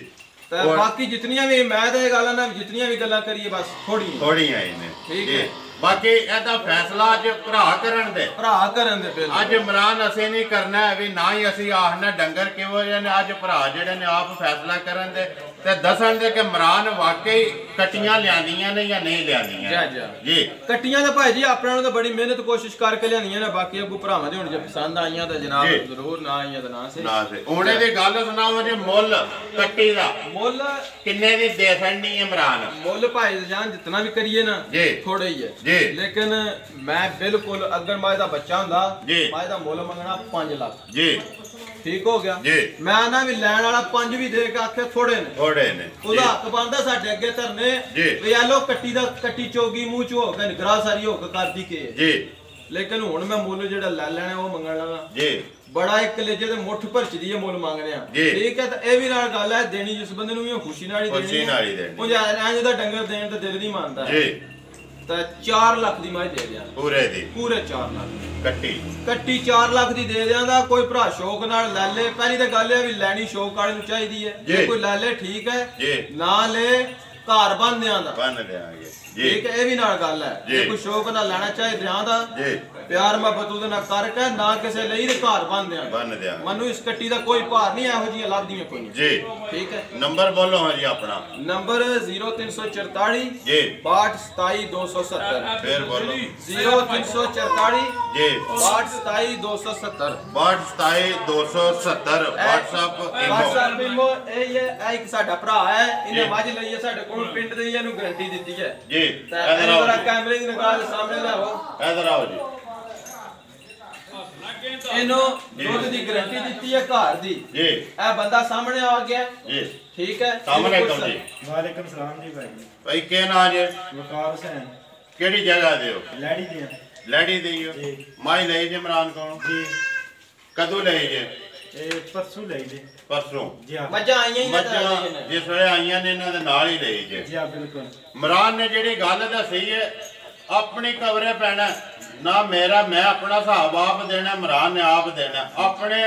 ਤੇ और- ਬਾਕੀ ਜਿਤਨੀਆਂ ਵੀ ਮੈਂ ਤਾਂ ਇਹ ਗੱਲਾਂ ਨਾਲ ਜਿਤਨੀਆਂ ਵੀ ਗੱਲਾਂ ਕਰੀਏ ਬਸ ਥੋੜੀ थोड़ी आई ने ठीक जी है। बाकी ਇਹਦਾ ਫੈਸਲਾ ਅੱਜ ਭਰਾ ਕਰਨ ਦੇ ਭਰਾ ਕਰਨ ਦੇ ਬਿਲ ਅੱਜ ਇਮਰਾਨ ਅਸੀਂ ਨਹੀਂ ਕਰਨਾ ਹੈ ਵੀ ਨਾ ਹੀ ਅਸੀਂ ਆਖਣਾ ਡੰਗਰ ਕਿਉਂ ਜਿਹੇ ਨੇ ਅੱਜ ਭਰਾ ਜਿਹੜੇ ਨੇ ਆਪ ਫੈਸਲਾ ਕਰਨ ਦੇ ਤੇ ਦੱਸਣ ਦੇ ਕਿ ਇਮਰਾਨ ਵਾਕਈ ਕਟੀਆਂ ਲਿਆਂਦੀਆਂ ਨੇ ਜਾਂ ਨਹੀਂ ਜਾ ਲਿਆਂਦੀਆਂ ਜਾ ਜੀ ਕੱਟੀਆਂ ਤਾਂ ਭਾਈ ਜੀ ਆਪਣਿਆਂ ਨੂੰ ਤਾਂ ਬੜੀ ਮਿਹਨਤ ਕੋਸ਼ਿਸ਼ ਕਰਕੇ ਲਿਆਂਦੀਆਂ ਨੇ ਬਾਕੀ ਅੱਗੂ ਭਰਾਵਾਂ ਦੇ ਹੁਣ ਜੇ ਪਸੰਦ ਆਈਆਂ ਤਾਂ ਜਨਾਬ ਜੀ। ਜ਼ਰੂਰ ਨਾ ਆਈਆਂ ਤਾਂ ਨਾ ਸੇ ਨਾ ਸੇ ਉਹਨੇ ਦੀ ਗੱਲ ਸੁਣਾਓ ਜੇ ਮੁੱਲ ਕੱਟੀ ਦਾ ਮੁੱਲ ਕਿੰਨੇ ਦੀ ਦੇ ਸਕਣੀ ਇਮਰਾਨ ਮੁੱਲ ਭਾਈ ਜਾਨ ਜਿਤਨਾ ਵੀ ਕਰੀਏ ਨਾ ਜੀ। ਥੋੜਾ ਹੀ ਹੈ ਜੀ। ਲੇਕਿਨ ਮੈਂ ਬਿਲਕੁਲ ਅਗਰ ਮਾਇ ਦਾ ਬੱਚਾ ਹੁੰਦਾ ਜੀ। ਮਾਇ ਦਾ ਮੁੱਲ ਮੰਗਣਾ 5 ਲੱਖ ਜੀ ਠੀਕ ਹੋ ਗਿਆ ਜੀ। ਮੈਂ ਨਾ ਵੀ ਲੈਣ ਵਾਲਾ 5 ਵੀ ਦੇ ਕੇ ਆਖੇ ਥੋੜੇ ਨੇ ਥੋੜੇ ਨੇ ਉਹਦਾ ਹੱਕ ਬਣਦਾ ਸਾਡੇ ਅੱਗੇ ਧਰਨੇ ਜੀ। ਵੀ ਆ ਲੋ ਕੱਟੀ ਦਾ ਕੱਟੀ ਚੋਗੀ ਮੂੰਹ ਚ ਹੋ ਕੇ ਨਿਗਰਾ ਸਾਰੀ ਹੋ ਕੇ ਕਰਦੀ ਕੇ ਜੀ ਲੇਕਿਨ ਹੁਣ ਮੈਂ ਮੁੱਲ ਜਿਹੜਾ ਲੈ ਲੈਣਾ ਉਹ ਮੰਗਣ ਲੱਗਾ ਜੀ ਬੜਾ ਇੱਕ ਕਲੇਜੇ ਦੇ ਮੁੱਠ ਭਰਚਦੀ ਹੈ ਮੁੱਲ ਮੰਗਦੇ ਆ ਜੀ। ਠੀਕ ਹੈ ਤਾਂ ਇਹ ਵੀ ਨਾਲ ਗੱਲ ਹੈ ਦੇਣੀ ਜਿਸ ਬੰਦੇ ਨੂੰ ਵੀ ਉਹ ਖੁਸ਼ੀ ਨਾਲ ਹੀ ਦੇਣੀ ਖੁਸ਼ੀ ਨਾਲ ਹੀ ਦੇਣੀ। ਉਹ ਐਂ ਜਿਹਦਾ ਡੰਗਰ ਦੇਣ ਤੇ ਦਿਲ ਨਹੀਂ ਮੰਨਦਾ ਜੀ ਤਾਂ 4 ਲੱਖ ਦੀ ਮੈਂ ਦੇ ਦਿਆਂ ਪੂਰੇ ਦੀ ਪੂਰੇ 4 ਲੱਖ ਕੱਟੀ ਕੱਟੀ 4 ਲੱਖ ਦੀ ਦੇ ਦਿਆਂਦਾ ਕੋਈ ਭਰਾ ਸ਼ੌਕ ਨਾਲ ਲੈ ਲੇ ਪਹਿਲੀ ਤਾਂ ਗੱਲ ਇਹ ਵੀ ਲੈਣੀ ਸ਼ੌਕ ਵਾਲੇ ਨੂੰ ਚਾਹੀਦੀ ਹੈ ਜੇ ਜੀ। ਕੋਈ ਲੈ ਲੇ ਠੀਕ ਹੈ ਜੀ। ਨਾ ਲੈ ਘਰ ਬੰਦਿਆਂ ਦਾ ਬੰਨ ਦੇਾਂਗੇ ਜੀ ਠੀਕ ਹੈ ਇਹ ਵੀ ਨਾਲ ਗੱਲ ਹੈ ਜੀ। ਜੇ ਕੋਈ ਸ਼ੌਕ ਨਾਲ ਲੈਣਾ ਚਾਹੇ ਦਿਆਂ ਦਾ ਜੀ ਪਿਆਰ ਮੁਹੱਬਤ ਉਹਦੇ ਨਾਲ ਕਰਕੇ ਨਾ ਕਿਸੇ ਲਈ ਤੇ ਘਰ ਬੰਦਿਆਂ ਬੰਨ ਦਿਆਂਗੇ ਮੈਨੂੰ ਇਸ ਕੱਟੀ ਦਾ ਕੋਈ ਭਾਰ ਨਹੀਂ ਇਹੋ ਜਿਹੀਆਂ ਲੱਭਦੀਆਂ ਕੋਈ ਨਹੀਂ ਜੀ ਠੀਕ ਹੈ ਨੰਬਰ ਬੋਲੋ ਹਾਂ ਜੀ ਆਪਣਾ ਨੰਬਰ 0344 ਜੀ 6227 ਫੇਰ ਬੋਲੋ 0344 ਜੀ 6227 6227 WhatsApp ਇਮੋ WhatsApp ਇਮੋ ਇਹ ਇੱਕ ਸਾਡਾ ਭਰਾ ਹੈ ਇਹਨੇ ਜੀ। ਮੱਝ ਲਈ ਹੈ ਸਾਡੇ ਕੋਲ ਪਿੰਡ ਦੇ ਹੀ ਇਹਨੂੰ ਗਾਰੰਟੀ ਦਿੱਤੀ ਹੈ ਜੀ ਤਾਂ ਇਧਰ ਇਹਨੂੰ ਆਓ ਜਰਾ ਕੈਮਰੇ ਦੀ ਨਿਗਾਹ ਸਾਹਮਣੇ ਲਿਆਓ ਇਧਰ ਆਓ ਜੀ ਇਹਨੂੰ ਜੀ। ਦੁੱਧ ਦੀ ਗਾਰੰਟੀ ਦਿੱਤੀ ਹੈ ਘਰ ਦੀ ਜੀ ਇਹ ਬੰਦਾ ਸਾਹਮਣੇ ਆ ਗਿਆ ਜੀ ਠੀਕ ਹੈ ਸਾਹਮਣੇ ਇਹਨੂੰ ਕੋ ਜੀ वालेकुम सलाम जी भाई ਭਾਈ ਕੀ ਨਾਂ ਜੇ वकार हुसैन ਕਿਹੜੀ ਜਗ੍ਹਾ ਦੇ ਹੋ लैडी दिया ਲੈੜੀ ਦੇਈਓ ਜੀ। ਮਾਈ ਲਈ ਜੇ ਇਮਰਾਨ ਕੋਲੋਂ जी ਕਦੋਂ ਲਈ ਜੇ ये परसों लाई जी ਪਰਸੋਂ जी हाँ ਮੱਝਾਂ ਆਈਆਂ ਹੀ ਨਾ ਤਾਂ ਮੱਝਾਂ ਆਈਆਂ ਨੇ। ਜਿਸ ਵੇਲੇ ਆਈਆਂ ਨੇ ਇਹਨਾਂ ਦੇ ਨਾਲ ਹੀ ਲਈ ਜੇ जी हाँ बिल्कुल ਇਮਰਾਨ ਨੇ ਜਿਹੜੀ ਗੱਲ ਦੱਸੀ ਹੈ ਆਪਣੀ ਕਵਰੇ ਪੈਣਾ ਨਾ ਮੇਰਾ ਮੈਂ ਆਪਣਾ ਹਿਸਾਬ ਆਪ ਦੇਣਾ ਇਮਰਾਨ ਨੇ ਆਪ ਦੇਣਾ ਆਪਣੇ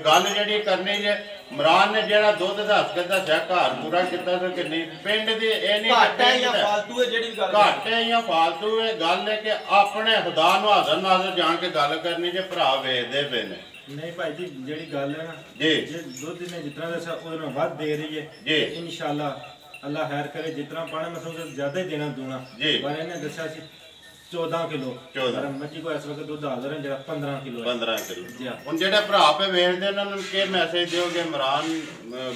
ਗੱਲ ਜਿਹੜੀ ਕਰਨੀ ਜੇ ਇਮਰਾਨ ਨੇ ਜਿਹੜਾ ਦੁੱਧ ਦੱਸ ਕੇ ਦੱਸਿਆ ਘਰ ਪੂਰਾ ਕੀਤਾ ਤੇ ਕਿੰਨੀ ਪਿੰਡ ਦੀ ਇਹ ਨਹੀਂ ਘੱਟ ਹੈ ਕਿ ਜਾਂ ਪਿੰਡ ਦਾ। ਫਾਲਤੂ ਹੈ ਜਿਹੜੀ ਗੱਲ ਘੱਟ ਹੈ ਜਾਂ ਫਾਲਤੂ ਹੈ ਗੱਲ ਹੈ ਕਿ ਆਪਣੇ ਖੁਦਾ ਨੂੰ ਹਾਜ਼ਰ ਨਾਜ਼ਰ ਜਾਣ ਕੇ ਗੱਲ ਕਰਨੀ ਜੇ ਭਰਾ ਵੇਚਦੇ ਪਏ ਨੇ नहीं भाई जी जेडी गल है ना जी। जे दूध ने जितना दसा उधर वध दे रही है जी। इंशाल्लाह अल्लाह खैर करे जितना पाने में समझो ज्यादा ही देना दूना जी। पर इन्हें दसा सी 14 ਕਿਲੋ 14 ਮੱਝੀ ਕੋ ਇਸ ਵਕਤ ਦੁੱਧ ਹਾਜ਼ਰ ਹੈ ਜਿਹੜਾ 15 ਕਿਲੋ ਹੈ 15 ਕਿਲੋ ਜੀ ਹਾਂ। ਹੁਣ ਜਿਹੜੇ ਭਰਾ ਪੇ ਵੇਚਦੇ ਉਹਨਾਂ ਨੂੰ ਕੀ ਮੈਸੇਜ ਦਿਓਗੇ? ਇਮਰਾਨ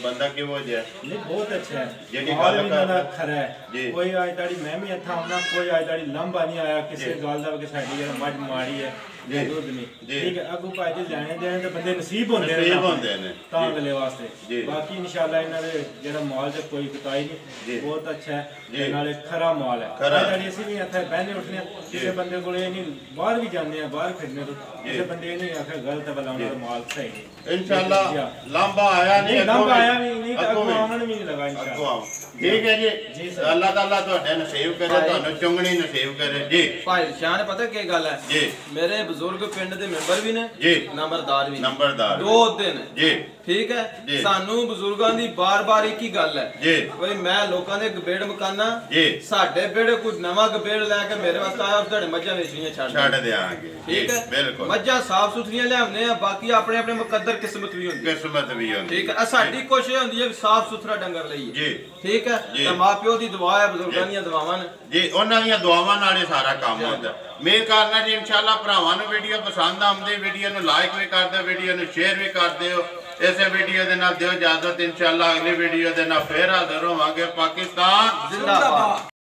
ਬੰਦਾ ਕਿਹੋ ਜਿਹਾ? ਨਹੀਂ ਬਹੁਤ ਅੱਛਾ ਹੈ ਜਿਹੜੀ ਮਾਲ ਗੱਲ ਵੀ ਕਰ- ਇਹਨਾਂ ਦਾ ਖਰਾ ਜੀ। ਹੈ ਕੋਈ ਅੱਜ ਤਾੜੀ ਮੈਂ ਵੀ ਇੱਥਾ ਆਉਣਾ ਕੋਈ ਅੱਜ ਤਾੜੀ ਲੰਬਾ ਨਹੀਂ ਆਇਆ ਕਿਸੇ ਗੱਲ ਦਾ ਕਿ ਸਾਡੀ ਜਿਹੜਾ ਮੱਝ ਮਾੜੀ ਹੈ ਜਾਂ ਦੁੱਧ ਨਹੀਂ ਜੀ। ਠੀਕ ਹੈ ਅੱਗੋਂ ਭਾਈ ਜੀ ਲੈਣੇ ਦੇਣੇ ਤੇ ਬੰਦੇ ਨਸੀਬ ਹੁੰਦੇ ਨੇ ਨਸੀਬ ਹੁੰਦੇ ਨੇ। ਤਾਂ ਜੀ। ਅਗਲੇ ਜੀ। ਵਾਸਤੇ ਬਾਕੀ ਇਨਸ਼ਾਅੱਲਾ ਇਹਨਾਂ ਦੇ ਜਿਹੜਾ ਮਾਲ ਤੇ ਕੋਈ ਕੁਤਾਈ ਜੀ। ਨਹੀਂ ਬਹੁਤ ਅੱਛਾ ਹੈ ਜੀ। ਤੇ ਨਾਲੇ ਖਰਾ ਮਾਲ ਹੈ ਖਰਾ। ਅੱਜ ਤਾੜੀ ਅਸੀਂ ਵੀ ਇੱਥੇ ਬਹਿਨੇ ਉੱਠਨੇ ਹਾਂ, ਕਿਸੇ ਬੰਦੇ ਕੋਲੇ ਨਹੀਂ ਬਾਹਰ ਵੀ ਜਾਂਦੇ ਆ ਬਾਹਰ ਖੜਨੇ ਤੋਂ ਕਿਸੇ ਬੰਦੇ ਨਹੀਂ ਆਖਿਆ ਗਲਤ ਹੈ ਬਲਾ ਉਹਨਾਂ ਦਾ ਮਾਲ ਸਹੀ ਨਹੀਂ ਇਨਸ਼ਾਅੱਲਾ ਲਾਂਬਾ ਆਇਆ ਨਹੀਂ, ਨਹੀਂ ਅੱਗੋਂ ਲੰਬਾ ਵੀ। ਆਇਆ ਵੀ ਨਹੀਂ ਤਾਂ ਅੱਗੋਂ ਅੱਗੋਂ ਵੀ। ਆਉਣ ਵੀ ਨਹੀਂ ਲਗਾ ਅੱਗੋਂ ਇਨਸ਼ਾਅੱਲਾ ਆਓ। ਠੀਕ ਹੈ ਜੀ ਜੀ ਸਰ। ਅੱਲਾਹ ਤਾਲਾ ਤੁਹਾਡੇ ਨਸੀਬ ਕਰੇ, ਤੁਹਾਨੂੰ ਚੁੰਗਣੀ ਨਸੀਬ ਕਰੇ ਜੀ। ਭਾਈ ਸ਼ਾਨ ਪਤਾ ਕੀ ਗੱਲ ਹੈ ਜੀ। ਮੇਰੇ ਬਜ਼ੁਰਗ ਪਿੰਡ ਦੇ ਮੈਂਬਰ ਵੀ ਨੇ ਜੀ। ਨੰਬਰਦਾਰ ਵੀ ਨੇ ਨੰਬਰਦਾਰ। ਦੋ ਅਹੁਦੇ ਨੇ ਜੀ ਠੀਕ ਹੈ ਜੀ। ਸਾਨੂੰ ਬਜ਼ੁਰਗਾਂ ਦੀ ਬਾਰ-ਬਾਰ ਇੱਕ ਹੀ ਗੱਲ ਹੈ ਜੀ। ਬਈ ਮੈਂ ਲੋਕਾਂ ਦੇ ਗਬੇੜ ਮਕਾਨਾ ਜੀ। ਸਾਡੇ ਬੇੜੇ ਕੋਈ ਨਵਾਂ ਗਬੇੜ ਲੈ ਕੇ ਮੇਰੇ ਵਾਸਤੇ ਆਇਆ ਤੁਹਾਡੇ ਮੱਝਾਂ ਵੇਚਣੀਆਂ ਛੱਡ ਛੱਡ ਦਿਓ। ਦਿਆਂਗੇ ਠੀਕ ਜੀ, ਹੈ ਬਿਲਕੁਲ ਮੱਝਾਂ ਸਾਫ ਸੁਥਰੀਆਂ ਲਿਆਉਂਦੇ ਆ ਬਾਕੀ ਆਪਣੇ ਆਪਣੇ ਮੁਕੱਦਰ ਕਿਸਮਤ ਵੀ ਹੁੰਦੀ ਹੈ ਕਿਸਮਤ ਵੀ ਹੁੰਦੀ ਠੀਕ ਹੈ ਆਹ ਸਾਡੀ ਕੋਸ਼ਿਸ਼ ਹੁੰਦੀ ਹੈ ਵੀ ਸਾਫ ਸੁਥਰਾ ਡੰਗਰ ਲਈਏ ਜੀ। ਠੀਕ ਹੈ ਜੀ। ਤੇ ਮਾਪਿਓ ਦੀ ਦੁਆ ਹੈ ਬਜ਼ੁਰਗਾਂ ਦੀਆਂ ਦੁਆਵਾਂ ਨੇ ਜੀ ਉਹਨਾਂ ਦੀਆਂ ਦੁਆਵਾਂ ਨਾਲ ਹੀ ਸਾਰਾ ਕੰਮ ਹੁੰਦਾ। ਮੇਰ ਕਰਨਾ ਜੀ ਇਨਸ਼ਾਅੱਲਾ ਭਰਾਵਾਂ ਨੂੰ ਵੀਡੀਓ ਪਸੰਦ ਆਉਂਦੀ, ਵੀਡੀਓ ਨੂੰ ਲਾਈਕ ਵੀ ਕਰ ਦਿਓ, ਵੀਡੀਓ ਨੂੰ ਸ਼ੇਅਰ ਵੀ ਕਰ ਦਿਓ। ਇਸੇ ਵੀਡੀਓ ਦੇ ਨਾਲ ਦਿਓ ਇਜਾਜ਼ਤ, ਇਨਸ਼ਾਅੱਲਾ ਅਗਲੀ ਵੀਡੀਓ ਦੇ ਨਾਲ ਫੇਰ ਹਾਜ਼ਰ ਹੋਵਾਂਗੇ। ਪਾਕਿਸਤਾਨ ਜ਼ਿੰਦਾਬਾਦ।